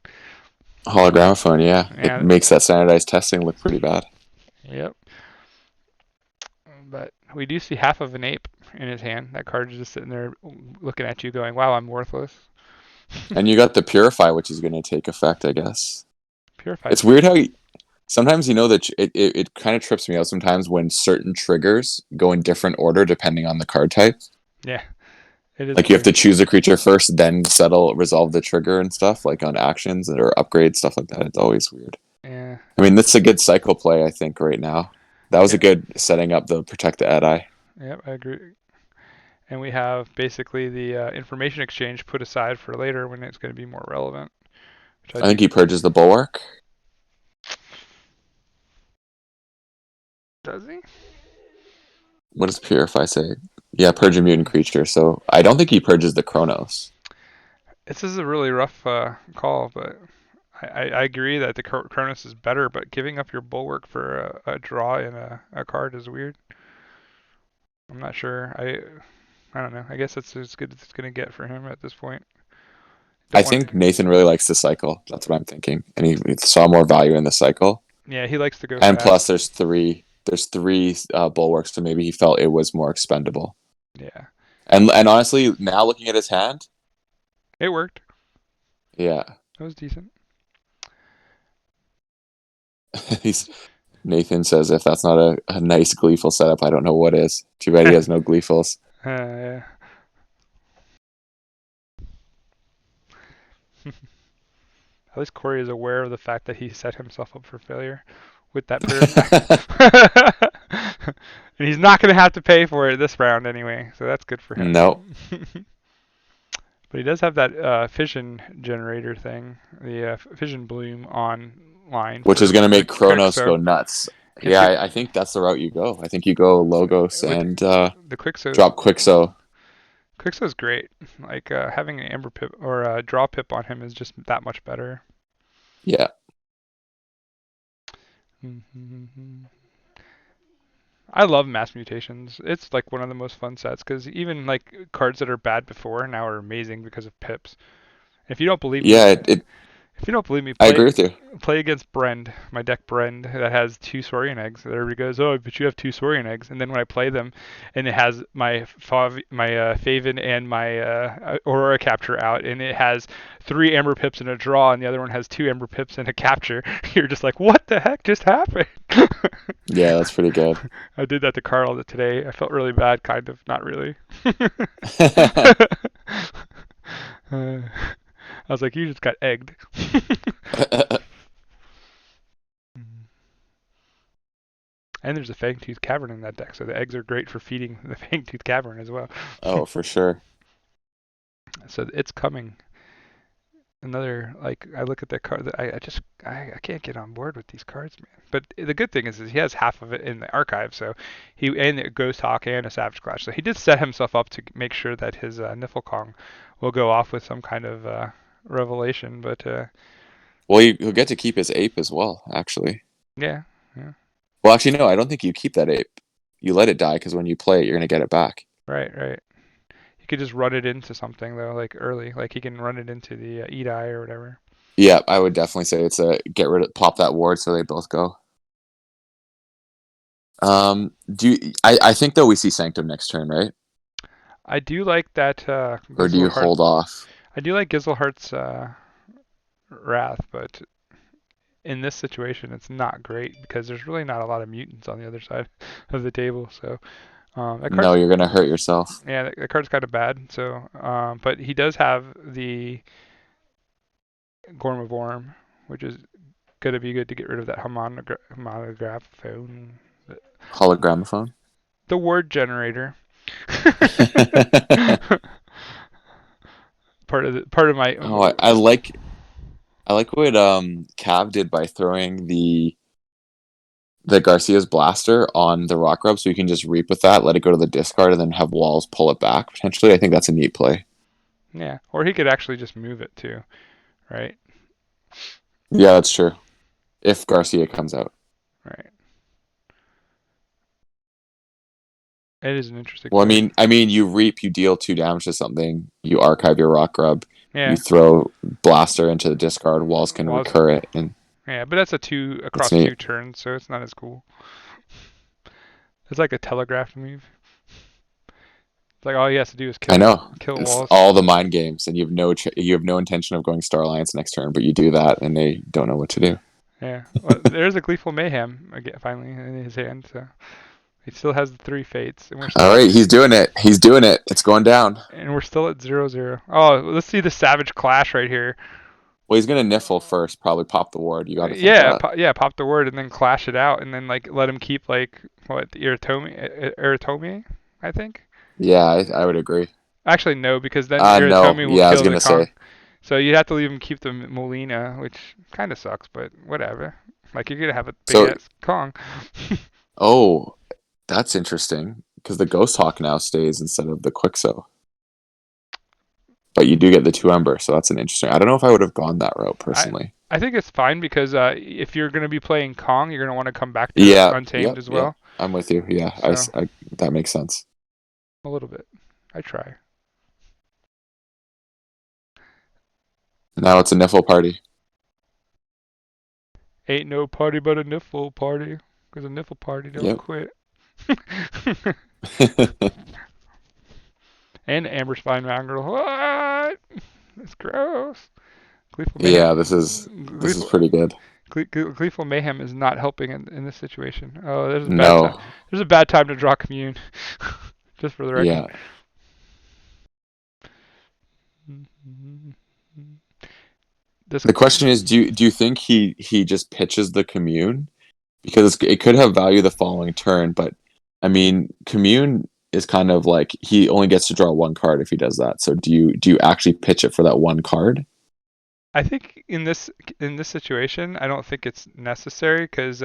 Hologramophone, yeah, it Yeah, makes that standardized testing look pretty bad. yep. But we do see half of an ape in his hand. That card is just sitting there looking at you, going, "Wow, I'm worthless." And you got the purify, which is going to take effect, I guess. Purified's It's weird how sometimes that it kind of trips me out sometimes when certain triggers go in different order depending on the card type. yeah, it is Like you have to strange. choose a creature first, then resolve the trigger and stuff, like on actions or upgrades, stuff like that. It's always weird. Yeah, I mean, that's a good cycle play, I think, right now. That was a yeah, good setting up the Protect the Adi. yep, I agree. And we have basically the information exchange put aside for later when it's going to be more relevant, which I I think do. he purges the Bulwark. Does he? What does Purify say? Yeah, purge a mutant creature. So I don't think he purges the Chronos. This is a really rough call, but I agree that the Cronus is better, but giving up your bulwark for a draw in a card is weird. I'm not sure. I don't know. I guess that's as good as it's gonna get for him at this point. I Don't want. think Nathan really likes the cycle. That's what I'm thinking, and he saw more value in the cycle. Yeah, he likes to go And plus, fast. there's three bulwarks, so maybe he felt it was more expendable. Yeah, And honestly, now looking at his hand, it worked. yeah, It was decent. he's Nathan says if that's not a nice gleeful setup, I don't know what is. Too bad he has no gleefuls. Yeah. At least Corey is aware of the fact that he set himself up for failure with that purifier. And he's not going to have to pay for it this round anyway, so that's good for No, him. But he does have that fission generator thing, the fission bloom online which is for going to the make Kronos go Quixo. nuts. Gets Yeah, you I think that's the route you go. I think you go Logos with and the Quixo. drop Quixo. Quixo's great. Like having an Amber Pip or a Draw Pip on him is just that much better. Yeah, I love mass mutations. It's like one of the most fun sets because even like cards that are bad before now are amazing because of pips. If you don't believe me, yeah. if you don't believe me, I agree with you. play against Brend, my deck Brend that has 2 Saurian eggs. That everybody goes, oh, but you have 2 Saurian eggs. And then when I play them, and it has my Faven and my Aurora capture out, and it has 3 Amber Pips and a draw, and the other one has 2 Amber Pips and a capture. You're just like, what the heck just happened? Yeah, that's pretty good. I did that to Carl today. I felt really bad, kind of, not really. I was like, you just got egged. And there's a Fangtooth Cavern in that deck, so the eggs are great for feeding the Fangtooth Cavern as well. Oh, for sure. So it's coming. Another like I look at that card, I can't get on board with these cards, man. But the good thing is he has half of it in the archive, so he and a Ghost Hawk and a Savage Clash, so he did set himself up to make sure that his Niflkong will go off with some kind of revelation. But Well, he'll get to keep his ape as well, actually. yeah, yeah, Well, actually, no, I don't think you keep that ape. You let it die because when you play it, you're gonna get it back. right, right. He could just run it into something though, like early, like he can run it into the Edai or whatever. Yeah, I would definitely say it's a get rid of pop that ward so they both go. I think though we see Sanctum next turn, right? I do like that Or do you Gizzleheart. hold off? I do like Gizzleheart's Wrath, but in this situation, it's not great because there's really not a lot of mutants on the other side of the table. So that No, card's you're gonna hurt yourself. yeah, that card's kind of bad. So but he does have the Gormavorm, which is gonna be good to get rid of that homograph phone, Hologramophone. the word generator. Part of my Oh, I like what Cav did by throwing the Garcia's blaster on the rock rub, so you can just reap with that, let it go to the discard, and then have walls pull it back. Potentially, I think that's a neat play. yeah, or he could actually just move it too, right? Yeah, that's true. If Garcia comes out. Right. It is an interesting Well, play. you reap, you deal 2 damage to something, you archive your rock rub, you Yeah. throw blaster into the discard, walls can Walls. recur it, and Yeah, but that's a two it's across neat. 2 turns, so it's not as cool. It's like a telegraph move. It's like all he has to do is I know kill it's walls. all the mind games, and you have no intention of going Star Alliance next turn, but you do that, and they don't know what to do. Yeah. Well, there's a Gleeful Mayhem again, finally in his hand, so he still has the 3 fates, and we're All still right, he's doing it. He's doing it. It's going down. at 0-0. Oh, let's see the Savage Clash right here. Well, he's gonna niffle first, probably pop the ward. You got to think Yeah, that. pop the word and then clash it out, and then like let him keep like what Iritomi, I think. Yeah, I would agree. Actually, no, because then No, Iritomi will yeah, I was kill the gonna Kong. say. So you'd have to leave him keep the Molina, which kind of sucks, but whatever. Like you're gonna have a big So, ass Kong. oh, that's interesting because the Ghost Hawk now stays instead of the Quixo, but you do get the 2 Ember, so that's an interesting. I don't know if I would have gone that route I personally. I think it's fine because if you're gonna be playing Kong, you're gonna want to come back to Yeah, Untamed yep, as yep. well. I'm with you. Yeah, So that makes sense. a little bit. I try. Now it's a Niffle party. Ain't no party but a niffle party, because a niffle party don't Yep. quit. And Amber Spine Mongrel. What? That's gross. Gleeful Mayhem. Yeah, this is Gleeful, pretty good. Gleeful Mayhem is not helping in this situation. Oh, there's a bad time. No, There's a bad time to draw Commune. Just for the record. yeah. This. The question is, do you think he just pitches the commune because it could have value the following turn, but I mean, commune is kind of like he only gets to draw 1 card if he does that. So do you actually pitch it for that 1 card? I think in this situation, I don't think it's necessary because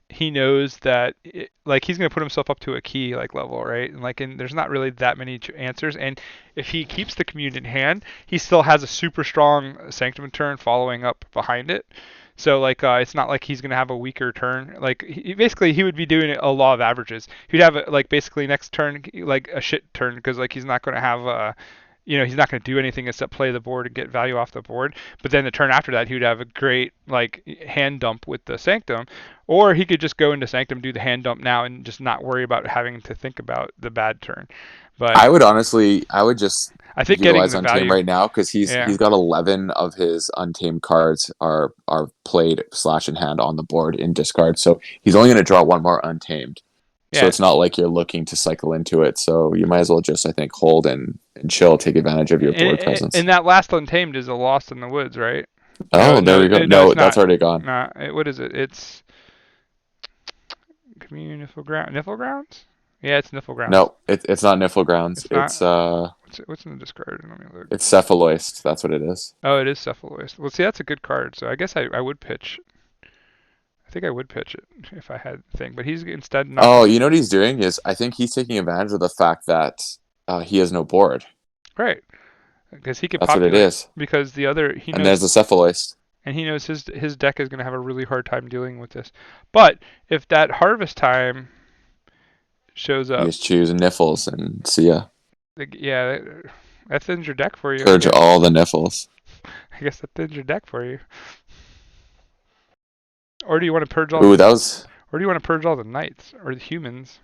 he knows that like he's going to put himself up to a key like level, right? And there's not really that many answers. And if he keeps the commune in hand, he still has a super strong Sanctum turn following up behind it. So like it's not like he's going to have a weaker turn. Like basically he would be doing a law of averages. He'd have like basically next turn like a shit turn because like he's not going to have he's not going to do anything except play the board and get value off the board. But then the turn after that, he would have a great like hand dump with the Sanctum, or he could just go into Sanctum, do the hand dump now, and just not worry about having to think about the bad turn. But I would just I think getting utilize the Untamed value, right now because yeah, he's got 11 of his Untamed cards are played slash in hand on the board in discard. So he's only going to draw 1 more Untamed. So yeah. it's not like you're looking to cycle into it. So you might as well just, I think, hold and chill, take advantage of your board presence. And that last Untamed is a Lost in the Woods, right? Oh, there we go. No, No, it's that's not. already gone. Nah, what is it? It's Commune Niflgrounds? Yeah, it's Niflgrounds. No, it's not Niflgrounds. It's not. What's in the discard? Let me look. It's Cephaloist. That's what it is. Oh, it is Cephaloist. Well, see, that's a good card. So I guess I would pitch. I think I would pitch it if I had the thing. But he's instead not Oh, going to. you know what he's doing is I think he's taking advantage of the fact that he has no board. Right. Because he could That's what it populate. is. Because the other, he And there's knows. the Cephaloist. And he knows his deck is going to have a really hard time dealing with this. But if that harvest time shows You up, just choose Niffles and see ya. like, yeah, that thins your deck for you, I Purge guess. all the Niffles. I guess that thins your deck for you. Or do you want to purge all Ooh, the, that was. or do you want to purge all the knights or the humans?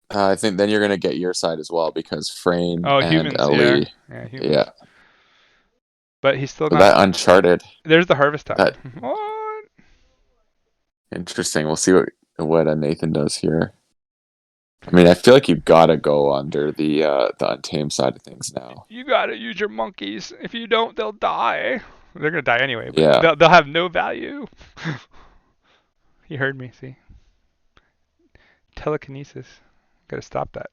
I think then you're gonna get your side as well because Frayne Oh, and humans, yeah, Ali. yeah, humans. Yeah, But he's still but not. that Uncharted. There's the harvest time. That What? interesting. We'll see what Nathan does here. I mean, I feel like you've got to go under the Untamed side of things now. You gotta use your monkeys. If you don't, they'll die. They're gonna die anyway, but Yeah, they'll have no value. He heard me. See, telekinesis. Gotta stop that.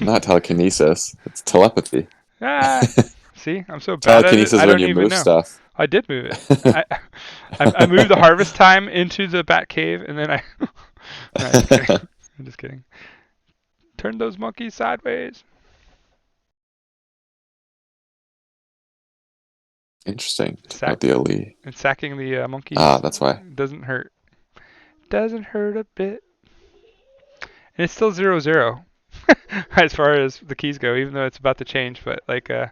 not telekinesis. It's telepathy. Ah, see, I'm so bad at it. Telekinesis I when don't you even move know. stuff. I did move it. I moved the harvest time into the bat cave, and then I. No, I'm just kidding. I'm just kidding. Turn those monkeys sideways. Interesting. Took Sack out the Ali. and sacking the monkeys Ah, that's why. doesn't hurt. Doesn't hurt a bit. And it's still 0-0 as far as the keys go, even though it's about to change. But like, I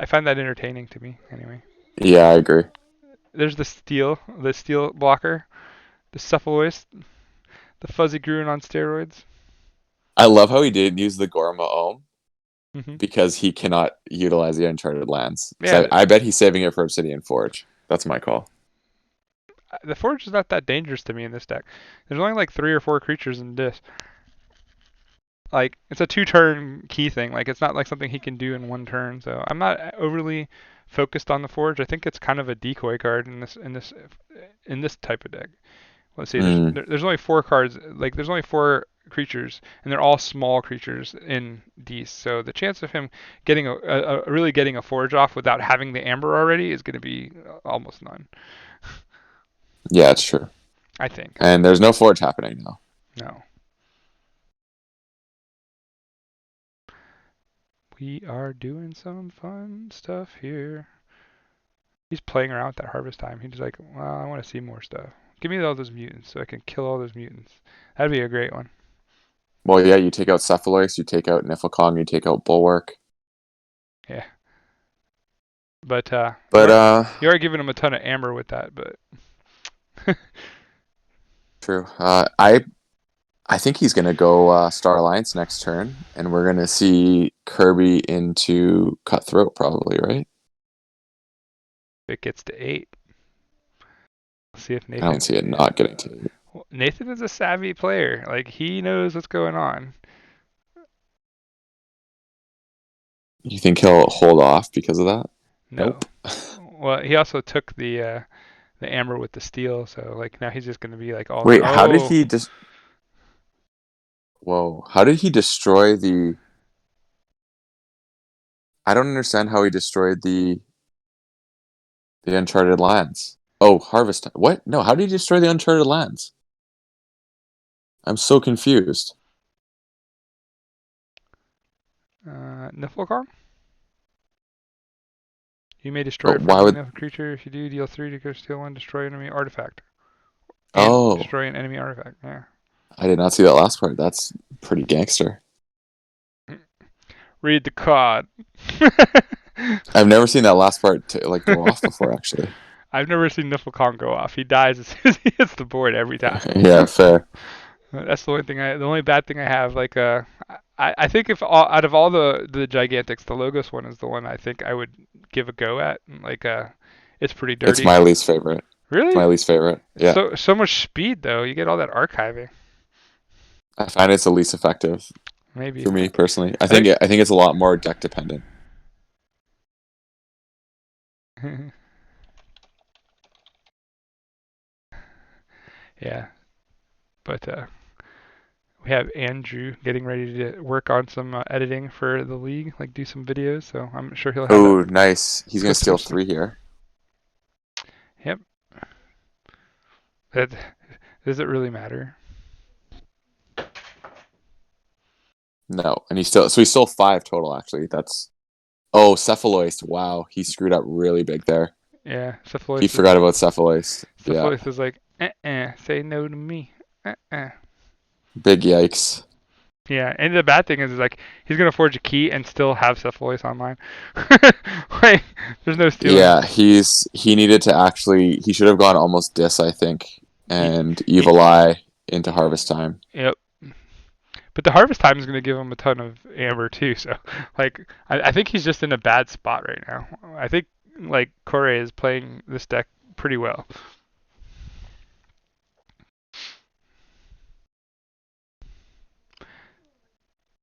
find that entertaining to me anyway. Yeah, I agree. There's the steel blocker, the cephaloist, the fuzzy Gruen on steroids. I love how he didn't use the Gorma Ohm Hmm. because he cannot utilize the Uncharted lands. Yeah, So I bet he's saving it for Obsidian Forge. That's my call. the forge is not that dangerous to me in this deck. There's only like 3 or 4 creatures in this. Like it's a 2-turn key thing. Like it's not like something he can do in 1 turn. So I'm not overly focused on the forge. I think it's kind of a decoy card in this type of deck. Let's see. There's Mm, there's only 4 cards. Like there's only 4 creatures, and they're all small creatures in these. So the chance of him getting really getting a forge off without having the amber already is going to be almost none. yeah, it's true. I think. And there's no Forge happening now. No. We are doing some fun stuff here. He's playing around with that harvest time. He's like, well, I want to see more stuff. Give me all those mutants so I can kill all those mutants. That'd be a great one. Well, yeah, you take out Cephalois, you take out Niflkong, you take out Bulwark. Yeah. But But you are giving him a ton of amber with that, but true. I think he's gonna go Star Alliance next turn, and we're gonna see Kirby into Cutthroat probably, right? it gets to 8. Let's see if I don't see it not getting to 8. Nathan is a savvy player. Like he knows what's going on. You think he'll hold off because of that? No. Nope. Well, he also took the amber with the steel, so like now he's just gonna be like all in. Wait, how did Oh, he just? Whoa! How did he destroy the? I don't understand how he destroyed the Uncharted lands. Oh, Harvest Time. What? No, how did he destroy the Uncharted lands? I'm so confused. Niflheim? You may destroy a But why friendly would? Nifl creature. If you do, deal 3 to go steal 1, destroy enemy artifact. And Oh, destroy an enemy artifact. Yeah. I did not see that last part. That's pretty gangster. Read the card. I've never seen that last part like go off before, actually. I've never seen Niflheim go off. He dies as soon as he hits the board every time. Yeah, fair. That's the only thing the only bad thing I have. Like, I think if out of all the gigantics, the Logos one is the one I think I would give a go at. Like, it's pretty It's dirty. my least favorite. It's Really? my least favorite. Yeah, So much speed though. You get all that archiving. I find it's the least effective Maybe. for me personally. I I think. think it's a lot more deck dependent. Yeah. But we have Andrew getting ready to work on some editing for the league, like do some videos. So I'm sure he'll have Oh, that nice. He's gonna steal switch soon. 3 here. Yep. That, does it really matter? No, and he stole 5 total. Actually, that's oh Cephalois. Wow, he screwed up really big there. Yeah, He forgot about Cephalois. Yeah, Syphilis is like, say no to me. Uh-uh. big yikes. Yeah, and the bad thing is like he's gonna forge a key and still have Syphilis online. Like, there's no stealing. Yeah, he needed to actually. He should have gone almost dis, I think, He, and he, Evil Eye into Harvest Time. yep. But the harvest time is gonna give him a ton of amber too. So, like, I think he's just in a bad spot right now. I think like Corey is playing this deck pretty well.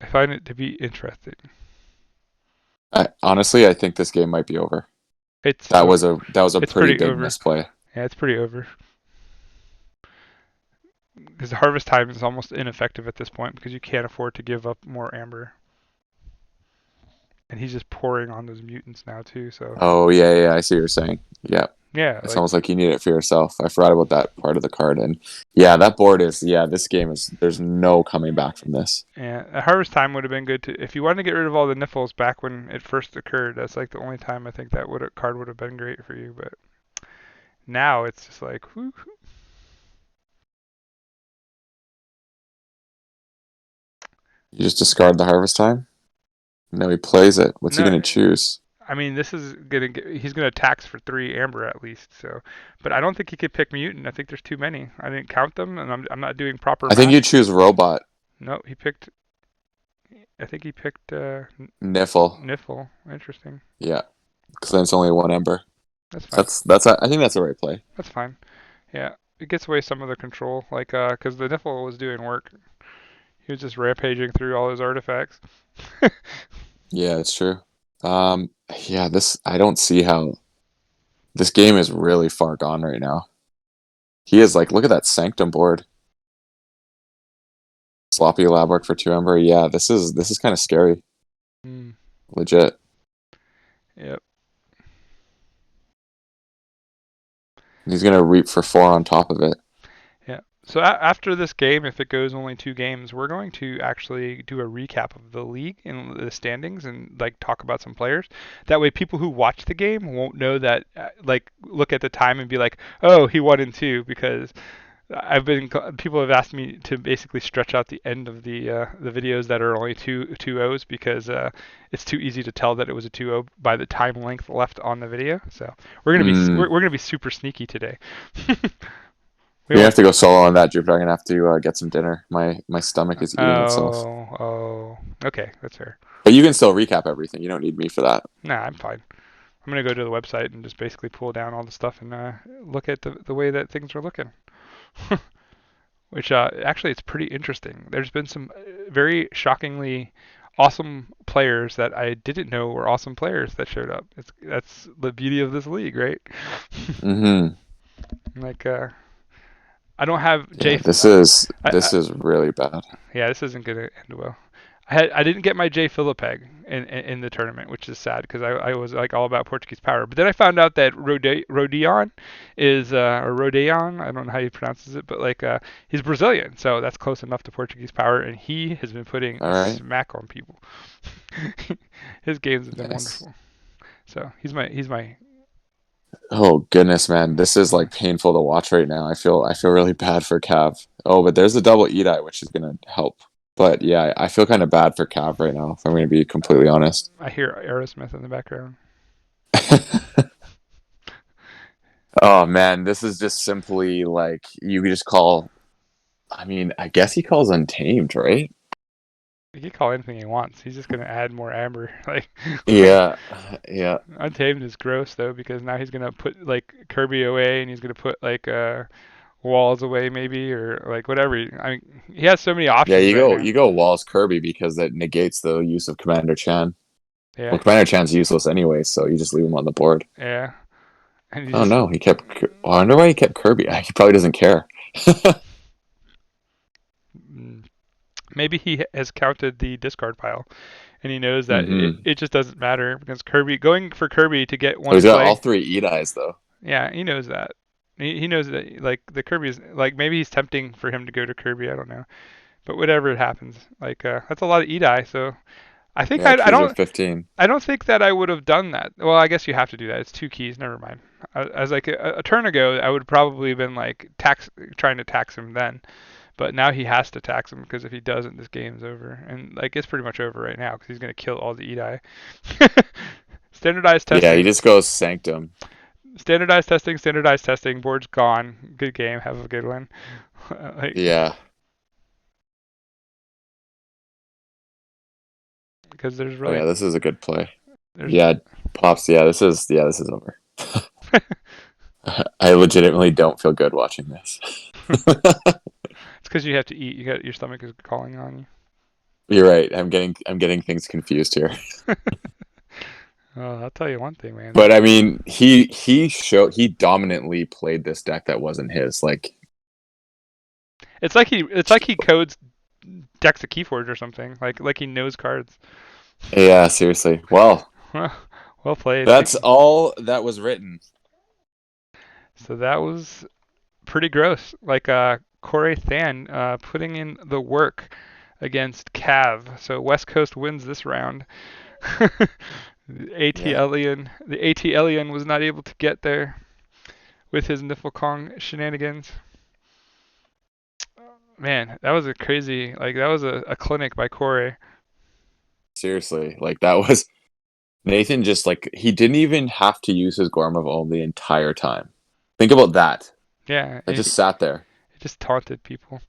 I find it to be interesting. Honestly, I think this game might be over. It's That over. was a It's pretty pretty big over. misplay. Yeah, it's pretty over. Because the harvest time is almost ineffective at this point because you can't afford to give up more amber. And he's just pouring on those mutants now too. So Oh yeah, I see what you're saying. Yeah, yeah, it's like almost like you need it for yourself. I forgot about that part of the card, and yeah, that board is this game is. There's no coming back from this. yeah, a harvest time would have been good to if you wanted to get rid of all the niffles back when it first occurred. That's like the only time I think that card would have been great for you. But now it's just like, whoo. You just discard the Harvest Time. No, he plays it. What's he No, gonna choose? I mean this is he's gonna tax for 3 amber at least. So, but I don't think he could pick mutant. I think there's too many. I didn't count them, and I'm not doing proper I think math. you choose Robot No, he picked. I think he picked Niffle. Niffle. Interesting. Yeah, because then it's only 1 Ember. That's fine. That's I think that's the right play. That's fine. Yeah, it gets away some of the control, like because the Niffle was doing work. He was just rampaging through all his artifacts. Yeah, it's true. Um, yeah, this I don't see how this game is really far gone right now. He is like, look at that Sanctum board. Sloppy lab work for 2 Ember. Yeah, this is kind of scary. Mm, Legit. yep. He's gonna reap for 4 on top of it. Yeah. So after this game, if it goes only 2 games, we're going to actually do a recap of the league and the standings and like talk about some players. That way, people who watch the game won't know that, like, look at the time and be like, "Oh, he won in 2," because people have asked me to basically stretch out the end of the videos that are only two O's because it's too easy to tell that it was a 2-0 by the time length left on the video. So Mm. we're gonna be super sneaky today. We You have won't. to go solo on that, Jupiter. I'm gonna have to get some dinner. My stomach is eating itself. Oh. Okay, that's fair. But you can still recap everything. You don't need me for that. Nah, I'm fine. I'm gonna go to the website and just basically pull down all the stuff and look at the way that things are looking. Which actually it's pretty interesting. There's been some very shockingly awesome players that I didn't know were awesome players that showed up. That's the beauty of this league, right? Mm-hmm. Like I don't have Yeah, J. this is really bad. Yeah, this isn't gonna end well. I didn't get my J Philippeg in the tournament, which is sad because I was like all about Portuguese power. But then I found out that Rodion is or Rodeon, I don't know how he pronounces it, but like he's Brazilian, so that's close enough to Portuguese power, and he has been putting All a right. smack on people. His games have been Nice. wonderful. So he's my Oh goodness, man, this is yeah. like painful to watch right now. I feel really bad for Cav. Oh, but there's a double Edai, which is gonna help. But yeah, I feel kind of bad for Cav right now, if I'm gonna be completely honest. I hear Aerosmith in the background. Oh man, this is just simply like you could just call. I mean, I guess he calls Untamed, right? He can call anything he wants. He's just gonna add more amber. Like Yeah, yeah, Untamed is gross though because now he's gonna put like Kirby away and he's gonna put like walls away maybe or like whatever. I mean he has so many yeah. options You right go, now. you go Walls Kirby because that negates the use of Commander Chan. Yeah, Well, Commander Chan's useless anyway, so you just leave him on the board. yeah. And he Oh just no, he kept. I wonder why he kept Kirby. He probably doesn't care. Maybe he has counted the discard pile, and he knows that it, Mm-hmm. it just doesn't matter because Kirby going for Kirby to get Oh, one he's got all play. three Eat Eyes though. Yeah, he knows that. He knows that like the Kirby's like maybe he's tempting for him to go to Kirby. I don't know, but whatever it happens, like that's a lot of Edai. So I think Yeah, I keys are don't 15. I don't think that I would have done that. Well, I guess you have to do that. It's two keys. Never mind. As like a turn ago, I would probably have been like trying to tax him then. But now he has to tax him because if he doesn't, this game's over. And like it's pretty much over right now because he's gonna kill all the Edai. Standardized Yeah, he testing. just goes Sanctum. Standardized testing. Standardized testing. Board's gone. Good game. Have a good one. like Yeah. because there's Oh really yeah, this is a good play. there's Yeah, Pops, this is over. I legitimately don't feel good watching this. it's because you have to eat. You got your stomach is calling on You're right. I'm getting things confused here. you. Oh, I'll tell you one thing, man. But I mean, he dominantly played this deck that wasn't his. Like, It's like he codes decks of Keyforge or something. Like he knows cards. yeah, seriously. Well, Well played. that's all that was written. So that was pretty gross. Like coraythan putting in the work against Cav. So West Coast wins this round. Yeah, The AT was not able to get there with his Niflkong shenanigans. Man, that was a crazy, like that was a clinic by Corey. seriously. Like that was Nathan. Just like he didn't even have to use his Gormavol the entire time. Think about that. Yeah, I he just sat there. just taunted people.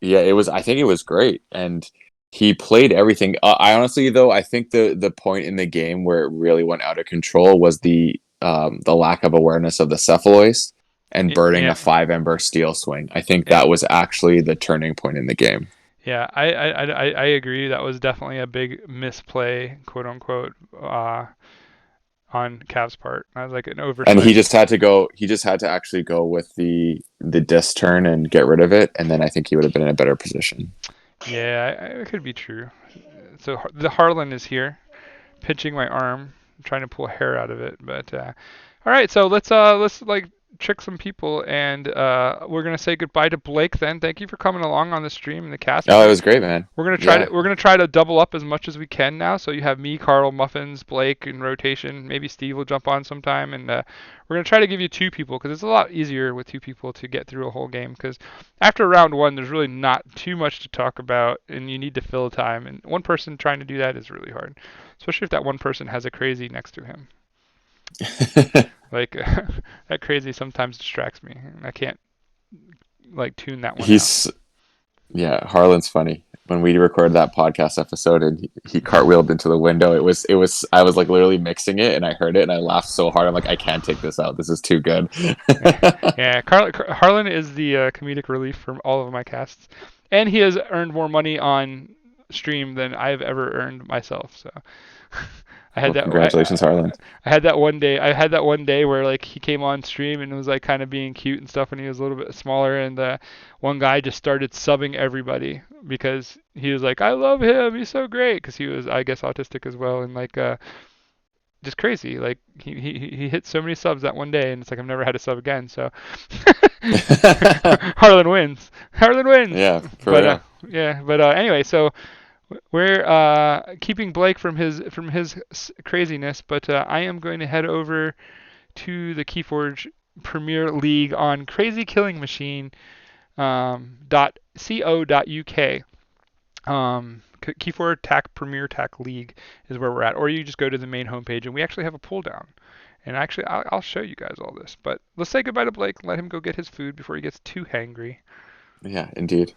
Yeah, it was. I think it was great, and he played everything. I honestly, though, I think the point in the game where it really went out of control was the lack of awareness of the Cephaloist and burning a Yeah, 5 Ember Steel Swing. I think yeah, that was actually the turning point in the game. yeah. I agree. That was definitely a big misplay, quote unquote, on Cav's part. I was like an And he oversight. just had to go. He just had to actually go with the disc turn and get rid of it, and then I think he would have been in a better position. Yeah, it could be true. So the Harlan is here, pinching my arm, trying to pull hair out of it. But all right, so let's like trick some people, and we're gonna say goodbye to Blake. Then thank you for coming along on the stream and the cast. Oh, it was great, man. We're gonna try to Yeah, double up as much as we can now. So you have me, Carl, Muffins, Blake in rotation. Maybe Steve will jump on sometime, and we're gonna try to give you two people because it's a lot easier with two people to get through a whole game. Because after round one, there's really not too much to talk about, and you need to fill time. And one person trying to do that is really hard, especially if that one person has a crazy next to him. Like that crazy sometimes distracts me. I can't like tune that one out. he's yeah. Harlan's funny. When we recorded that podcast episode and he cartwheeled into the window, it was. I was like literally mixing it, and I heard it, and I laughed so hard. I'm like, I can't take this out. This is too good. Yeah, yeah. Harlan is the comedic relief from all of my casts, and he has earned more money on stream than I've ever earned myself. So I had Well, that. congratulations, Harlan. I had that one day. I had that one day where like he came on stream and was like kind of being cute and stuff, and he was a little bit smaller, and one guy just started subbing everybody because he was like, "I love him. He's so great," because he was, I guess, autistic as well, and like just crazy. Like he hit so many subs that one day, and it's like I've never had a sub again. So Harlan wins. Harlan wins. Yeah, for But real. yeah. But anyway, so we're keeping Blake from his craziness. But I am going to head over to the Keyforge Premier League on Crazy Killing Machine .co.uk. Keyforge TAC Premier TAC League is where we're at, or you just go to the main homepage, and we actually have a pull down. And actually, I'll show you guys all this. But let's say goodbye to Blake. Let him go get his food before he gets too hangry. Yeah, indeed.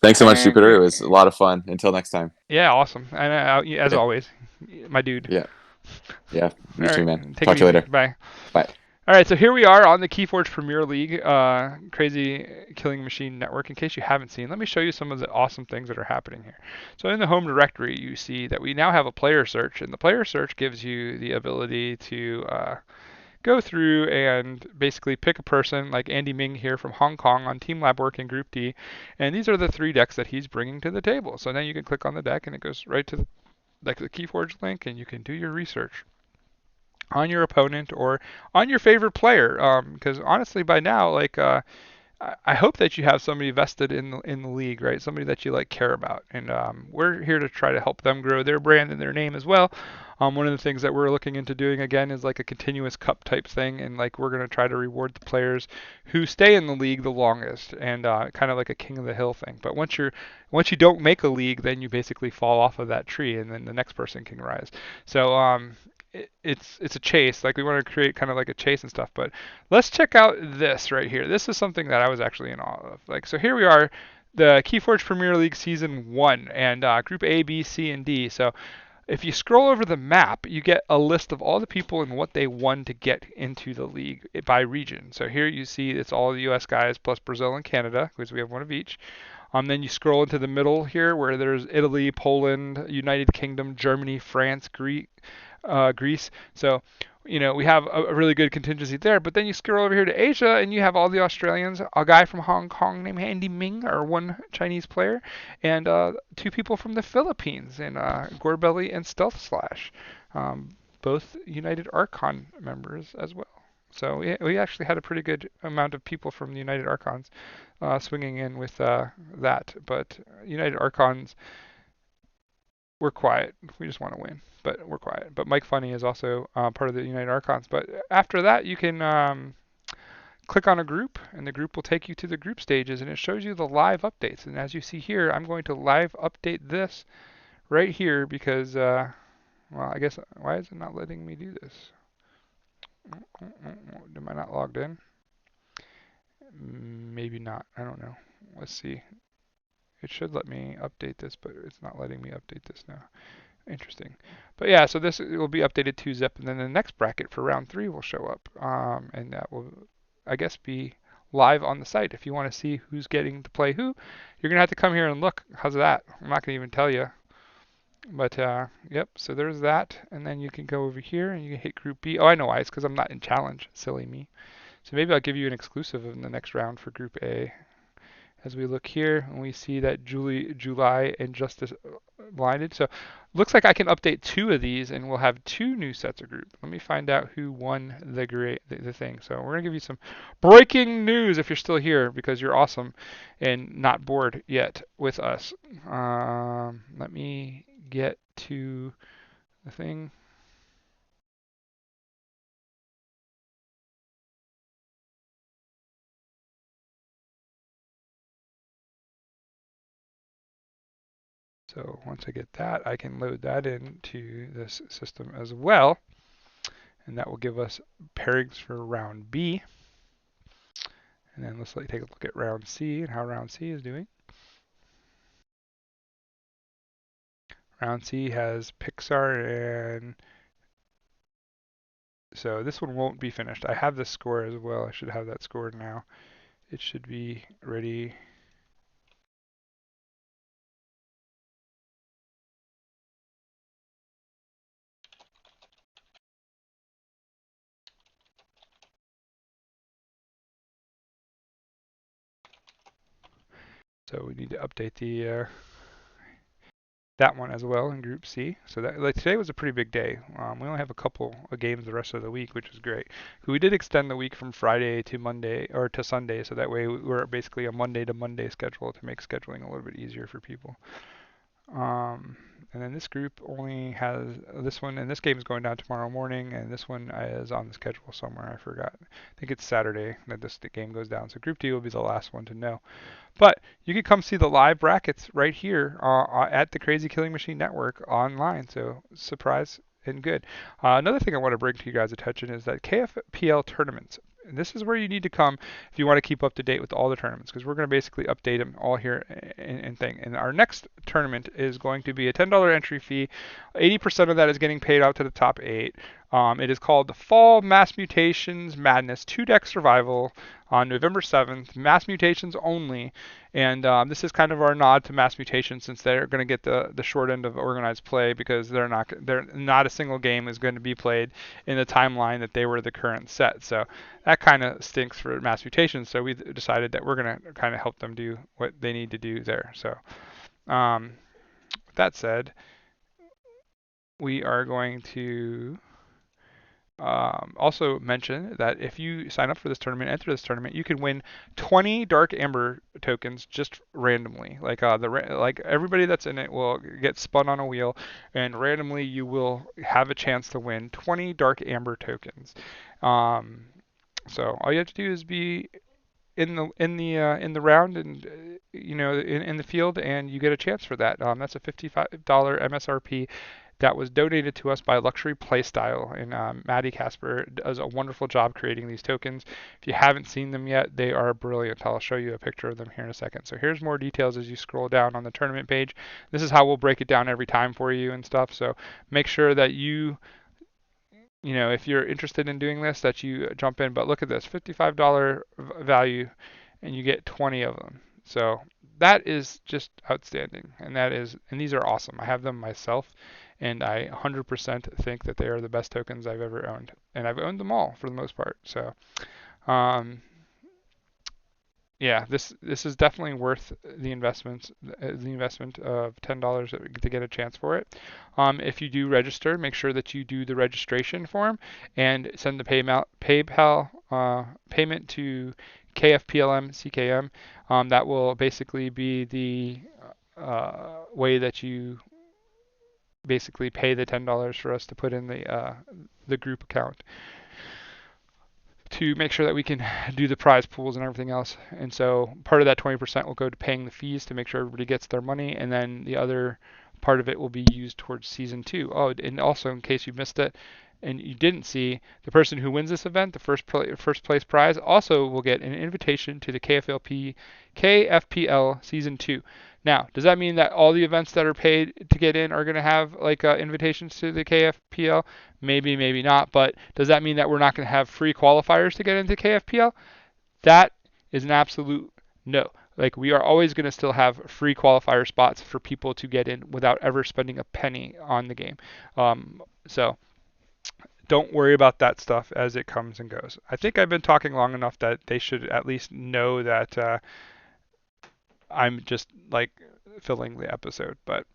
Thanks so much, Jupiter. It Hangry. was a lot of fun. Until next time. Yeah, awesome. And as Okay. always, my dude. Yeah. Yeah. All You too, right, man. take it Talk to you easy. later. Bye. Bye. All right, so here we are on the Keyforge Premier League, Crazy Killing Machine Network. In case you haven't seen, let me show you some of the awesome things that are happening here. So in the home directory, you see that we now have a player search, and the player search gives you the ability to go through and basically pick a person like Andy Ming here from Hong Kong on Team Lab Work in Group D, and these are the 3 decks that he's bringing to the table. So now you can click on the deck and it goes right to the Keyforge link, and you can do your research on your opponent or on your favorite player. Because honestly, by now, like I hope that you have somebody vested in the league, right? Somebody that you like care about, and we're here to try to help them grow their brand and their name as well. One of the things that we're looking into doing again is like a continuous cup type thing, and like we're gonna try to reward the players who stay in the league the longest, and kind of like a king of the hill thing. But once you don't make a league, then you basically fall off of that tree, and then the next person can rise. So it's a chase. Like we want to create kind of like a chase and stuff. But let's check out this right here. This is something that I was actually in awe of. Like so here we are, the Keyforge Premier League Season 1 and Group A, B, C, and D. So if you scroll over the map, you get a list of all the people and what they won to get into the league by region. So here you see it's all the U.S. guys plus Brazil and Canada because we have one of each. Then you scroll into the middle here where there's Italy, Poland, United Kingdom, Germany, France, Greece. So, we have a really good contingency there. But then you scroll over here to Asia and you have all the Australians, a guy from Hong Kong named Andy Ming, or one Chinese player, and 2 people from the Philippines, and Gorbelly and Stealth Slash, both United Archon members as well. So we actually had a pretty good amount of people from the United Archons swinging in with that. But United Archons, we're quiet. We just want to win, but we're quiet. But Mike Funny is also part of the United Archons. But after that, you can click on a group, and the group will take you to the group stages, and it shows you the live updates. And as you see here, I'm going to live update this right here because, well, I guess, why is it not letting me do this? Am I not logged in? Maybe not. I don't know. Let's see. It should let me update this, but it's not letting me update this now. Interesting. But yeah, so this will be updated to zip, and then the next bracket for round 3 will show up. And that will, I guess, be live on the site. If you want to see who's getting to play who, you're going to have to come here and look. How's that? I'm not going to even tell you. But yep, so there's that. And then you can go over here and you can hit Group B. Oh, I know why. It's because I'm not in challenge. Silly me. So maybe I'll give you an exclusive in the next round for Group A. As we look here and we see that July and Justice blinded. So looks like I can update 2 of these and we'll have 2 new sets of group. Let me find out who won the thing. So we're going to give you some breaking news if you're still here because you're awesome and not bored yet with us. Let me get to the thing. So once I get that, I can load that into this system as well. And that will give us pairings for round B. And then let's take a look at round C and how round C is doing. Round C has Pixar, and so this one won't be finished. I have the score as well. I should have that score now. It should be ready. So we need to update the that one as well in Group C. So that like today was a pretty big day. We only have a couple of games the rest of the week, which is great. We did extend the week from Friday to Monday or to Sunday, so that way we're basically a Monday to Monday schedule to make scheduling a little bit easier for people. And then this group only has this one, and this game is going down tomorrow morning, and this one is on the schedule somewhere. I forgot. I think it's Saturday that the game goes down. So Group D will be the last one to know. But you can come see the live brackets right here at the Crazy Killing Machine Network online. So surprise and good. Another thing I want to bring to you guys' attention is that KFPL tournaments. And this is where you need to come if you want to keep up to date with all the tournaments, because we're going to basically update them all here and thing. And our next tournament is going to be a $10 entry fee. 80% of that is getting paid out to the top 8. It is called the Fall Mass Mutations Madness 2-deck Survival on November 7th. Mass Mutations only, and this is kind of our nod to Mass Mutations since they're going to get the short end of organized play because they're not a single game is going to be played in the timeline that they were the current set. So that kind of stinks for Mass Mutations. So we decided that we're going to kind of help them do what they need to do there. So with that said, we are going to also mention that if you sign up for this tournament, enter this tournament, you can win 20 Dark Amber tokens just randomly. Like everybody that's in it will get spun on a wheel, and randomly you will have a chance to win 20 Dark Amber tokens. So all you have to do is be in the round and in the field, and you get a chance for that. That's a $55 MSRP that was donated to us by Luxury Playstyle, and Maddie Casper does a wonderful job creating these tokens. If you haven't seen them yet, they are brilliant. I'll show you a picture of them here in a second. So here's more details as you scroll down on the tournament page. This is how we'll break it down every time for you and stuff. So make sure that if you're interested in doing this, that you jump in. But look at this, $55 value, and you get 20 of them. So that is just outstanding, and these are awesome. I have them myself, and I 100% think that they are the best tokens I've ever owned, and I've owned them all for the most part. So, yeah, this is definitely worth the investment. The investment of $10 to get a chance for it. If you do register, make sure that you do the registration form and send the PayPal payment to KFPLM CKM. That will basically be the way that you basically pay the $10 for us to put in the group account to make sure that we can do the prize pools and everything else. And so part of that 20% will go to paying the fees to make sure everybody gets their money, and then the other part of it will be used towards season 2. Oh, and also in case you missed it and you didn't see, the person who wins this event, the first place prize, also will get an invitation to the KFPL season 2. Now, does that mean that all the events that are paid to get in are going to have like invitations to the KFPL? Maybe, maybe not. But does that mean that we're not going to have free qualifiers to get into KFPL? That is an absolute no. Like, we are always going to still have free qualifier spots for people to get in without ever spending a penny on the game. So don't worry about that stuff as it comes and goes. I think I've been talking long enough that they should at least know that I'm just like filling the episode. But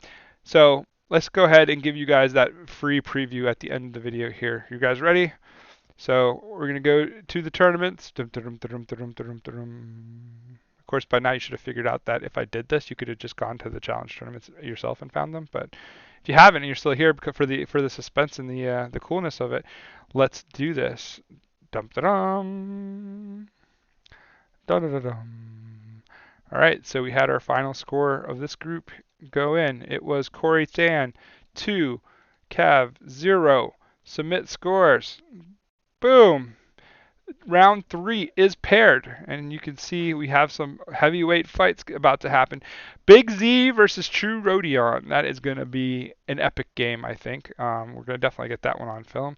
so let's go ahead and give you guys that free preview at the end of the video here. You guys ready? So we're going to go to the tournaments. Of course, by now you should have figured out that if I did this, you could have just gone to the challenge tournaments yourself and found them. But if you haven't and you're still here for the suspense and the coolness of it, let's do this. Dum da dum. Da da da dum. All right, so we had our final score of this group go in. It was coraythan 2, Cav 0. Submit scores. Boom. Round 3 is paired, and you can see we have some heavyweight fights about to happen. Big Z versus True Rodion. That is going to be an epic game, I think. We're going to definitely get that one on film.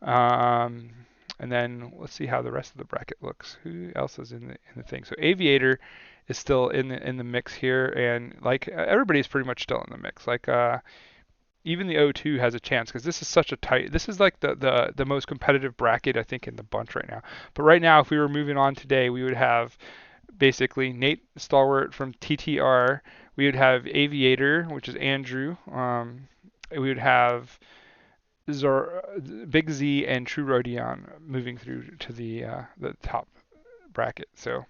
And then let's see how the rest of the bracket looks. Who else is in the thing? So Aviator is still in the mix here, and like everybody's pretty much still in the mix. Like even the O2 has a chance because this is such a tight. This is like the most competitive bracket I think in the bunch right now. But right now, if we were moving on today, we would have basically Nate Stalwart from TTR. We would have Aviator, which is Andrew. We would have Big Z and True Rodion moving through to the top bracket. So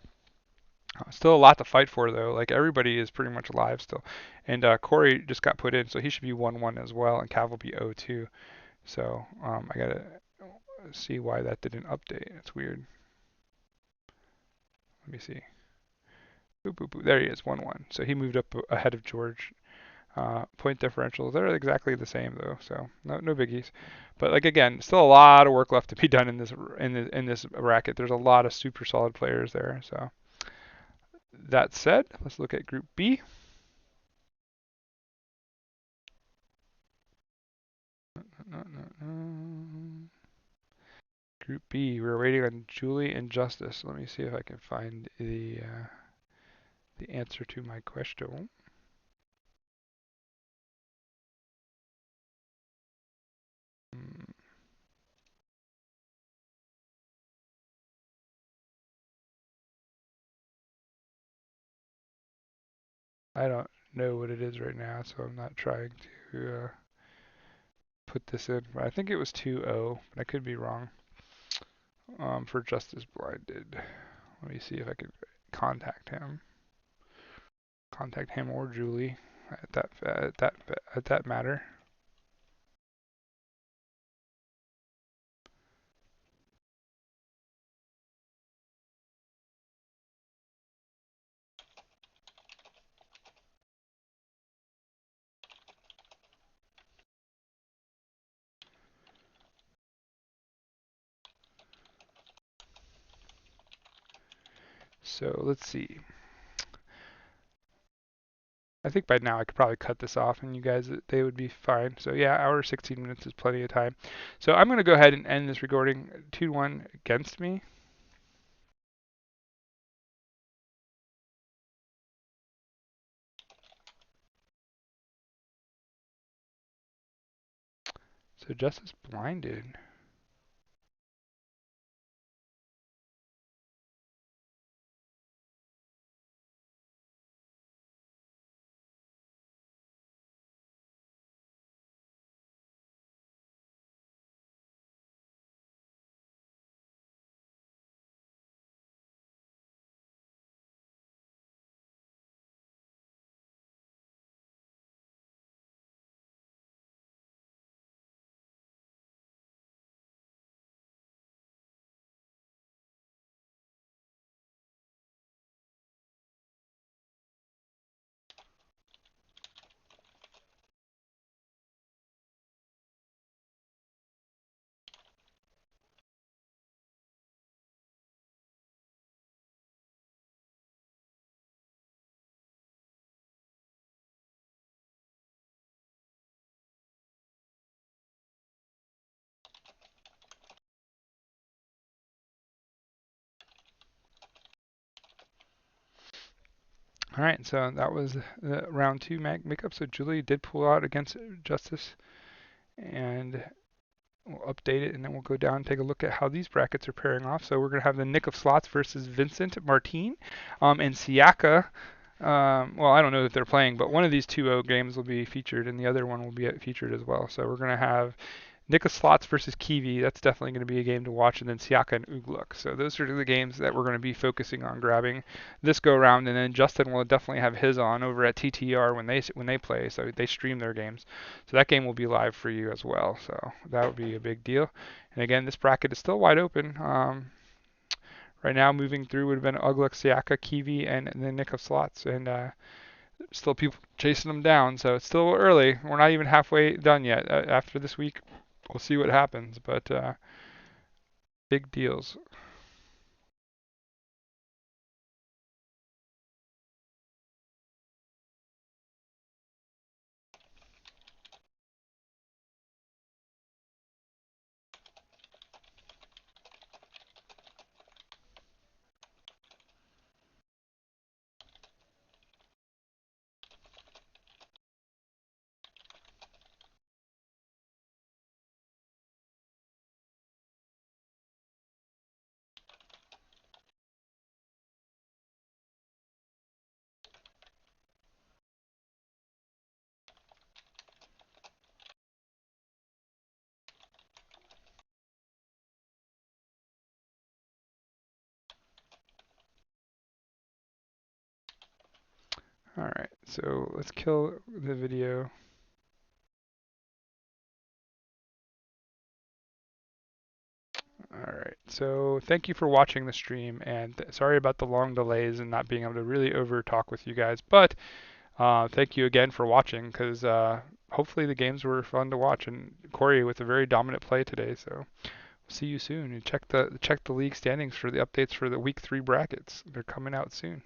still a lot to fight for though. Like everybody is pretty much alive still, and Corey just got put in, so he should be 1-1 as well, and Cav will be 0-2. So I gotta see why that didn't update. It's weird. Let me see. Boop, boop, boop. There he is, 1-1. So he moved up ahead of George. Point differentials, they're exactly the same though, so no biggies. But like again, still a lot of work left to be done in this bracket. There's a lot of super solid players there. So that said, let's look at Group B. Group B, we're waiting on Julie and Justice. Let me see if I can find the answer to my question. Hmm, I don't know what it is right now, so I'm not trying to put this in. I think it was 2-0, but I could be wrong. For Justice Blinded. Let me see if I can contact him. Contact him or Julie at that matter. So let's see. I think by now I could probably cut this off and you guys, they would be fine. So yeah, hour 16 minutes is plenty of time. So I'm going to go ahead and end this recording. 2-1 against me. So Justice Blinded. All right, so that was the round 2 makeup. So Julie did pull out against Justice, and we'll update it, and then we'll go down and take a look at how these brackets are pairing off. So we're going to have the Nick of Slots versus Vincent Martin, and Siaka. Well, I don't know if they're playing, but one of these 2-0 games will be featured, and the other one will be featured as well. So we're going to have Nick of Slots versus Kiwi. That's definitely going to be a game to watch, and then Siaka and Ugluk. So those are the games that we're going to be focusing on grabbing this go around, and then Justin will definitely have his on over at TTR when they play. So they stream their games. So that game will be live for you as well. So that would be a big deal. And again, this bracket is still wide open. Right now, moving through would have been Ugluk, Siaka, Kiwi, and the Nick of Slots, and still people chasing them down. So it's still early. We're not even halfway done yet. After this week, we'll see what happens. But big deals. All right, so let's kill the video. All right, so thank you for watching the stream, and sorry about the long delays and not being able to really over talk with you guys, but thank you again for watching, because hopefully the games were fun to watch, and Corey with a very dominant play today, so see you soon, and check the league standings for the updates for the week 3 brackets. They're coming out soon.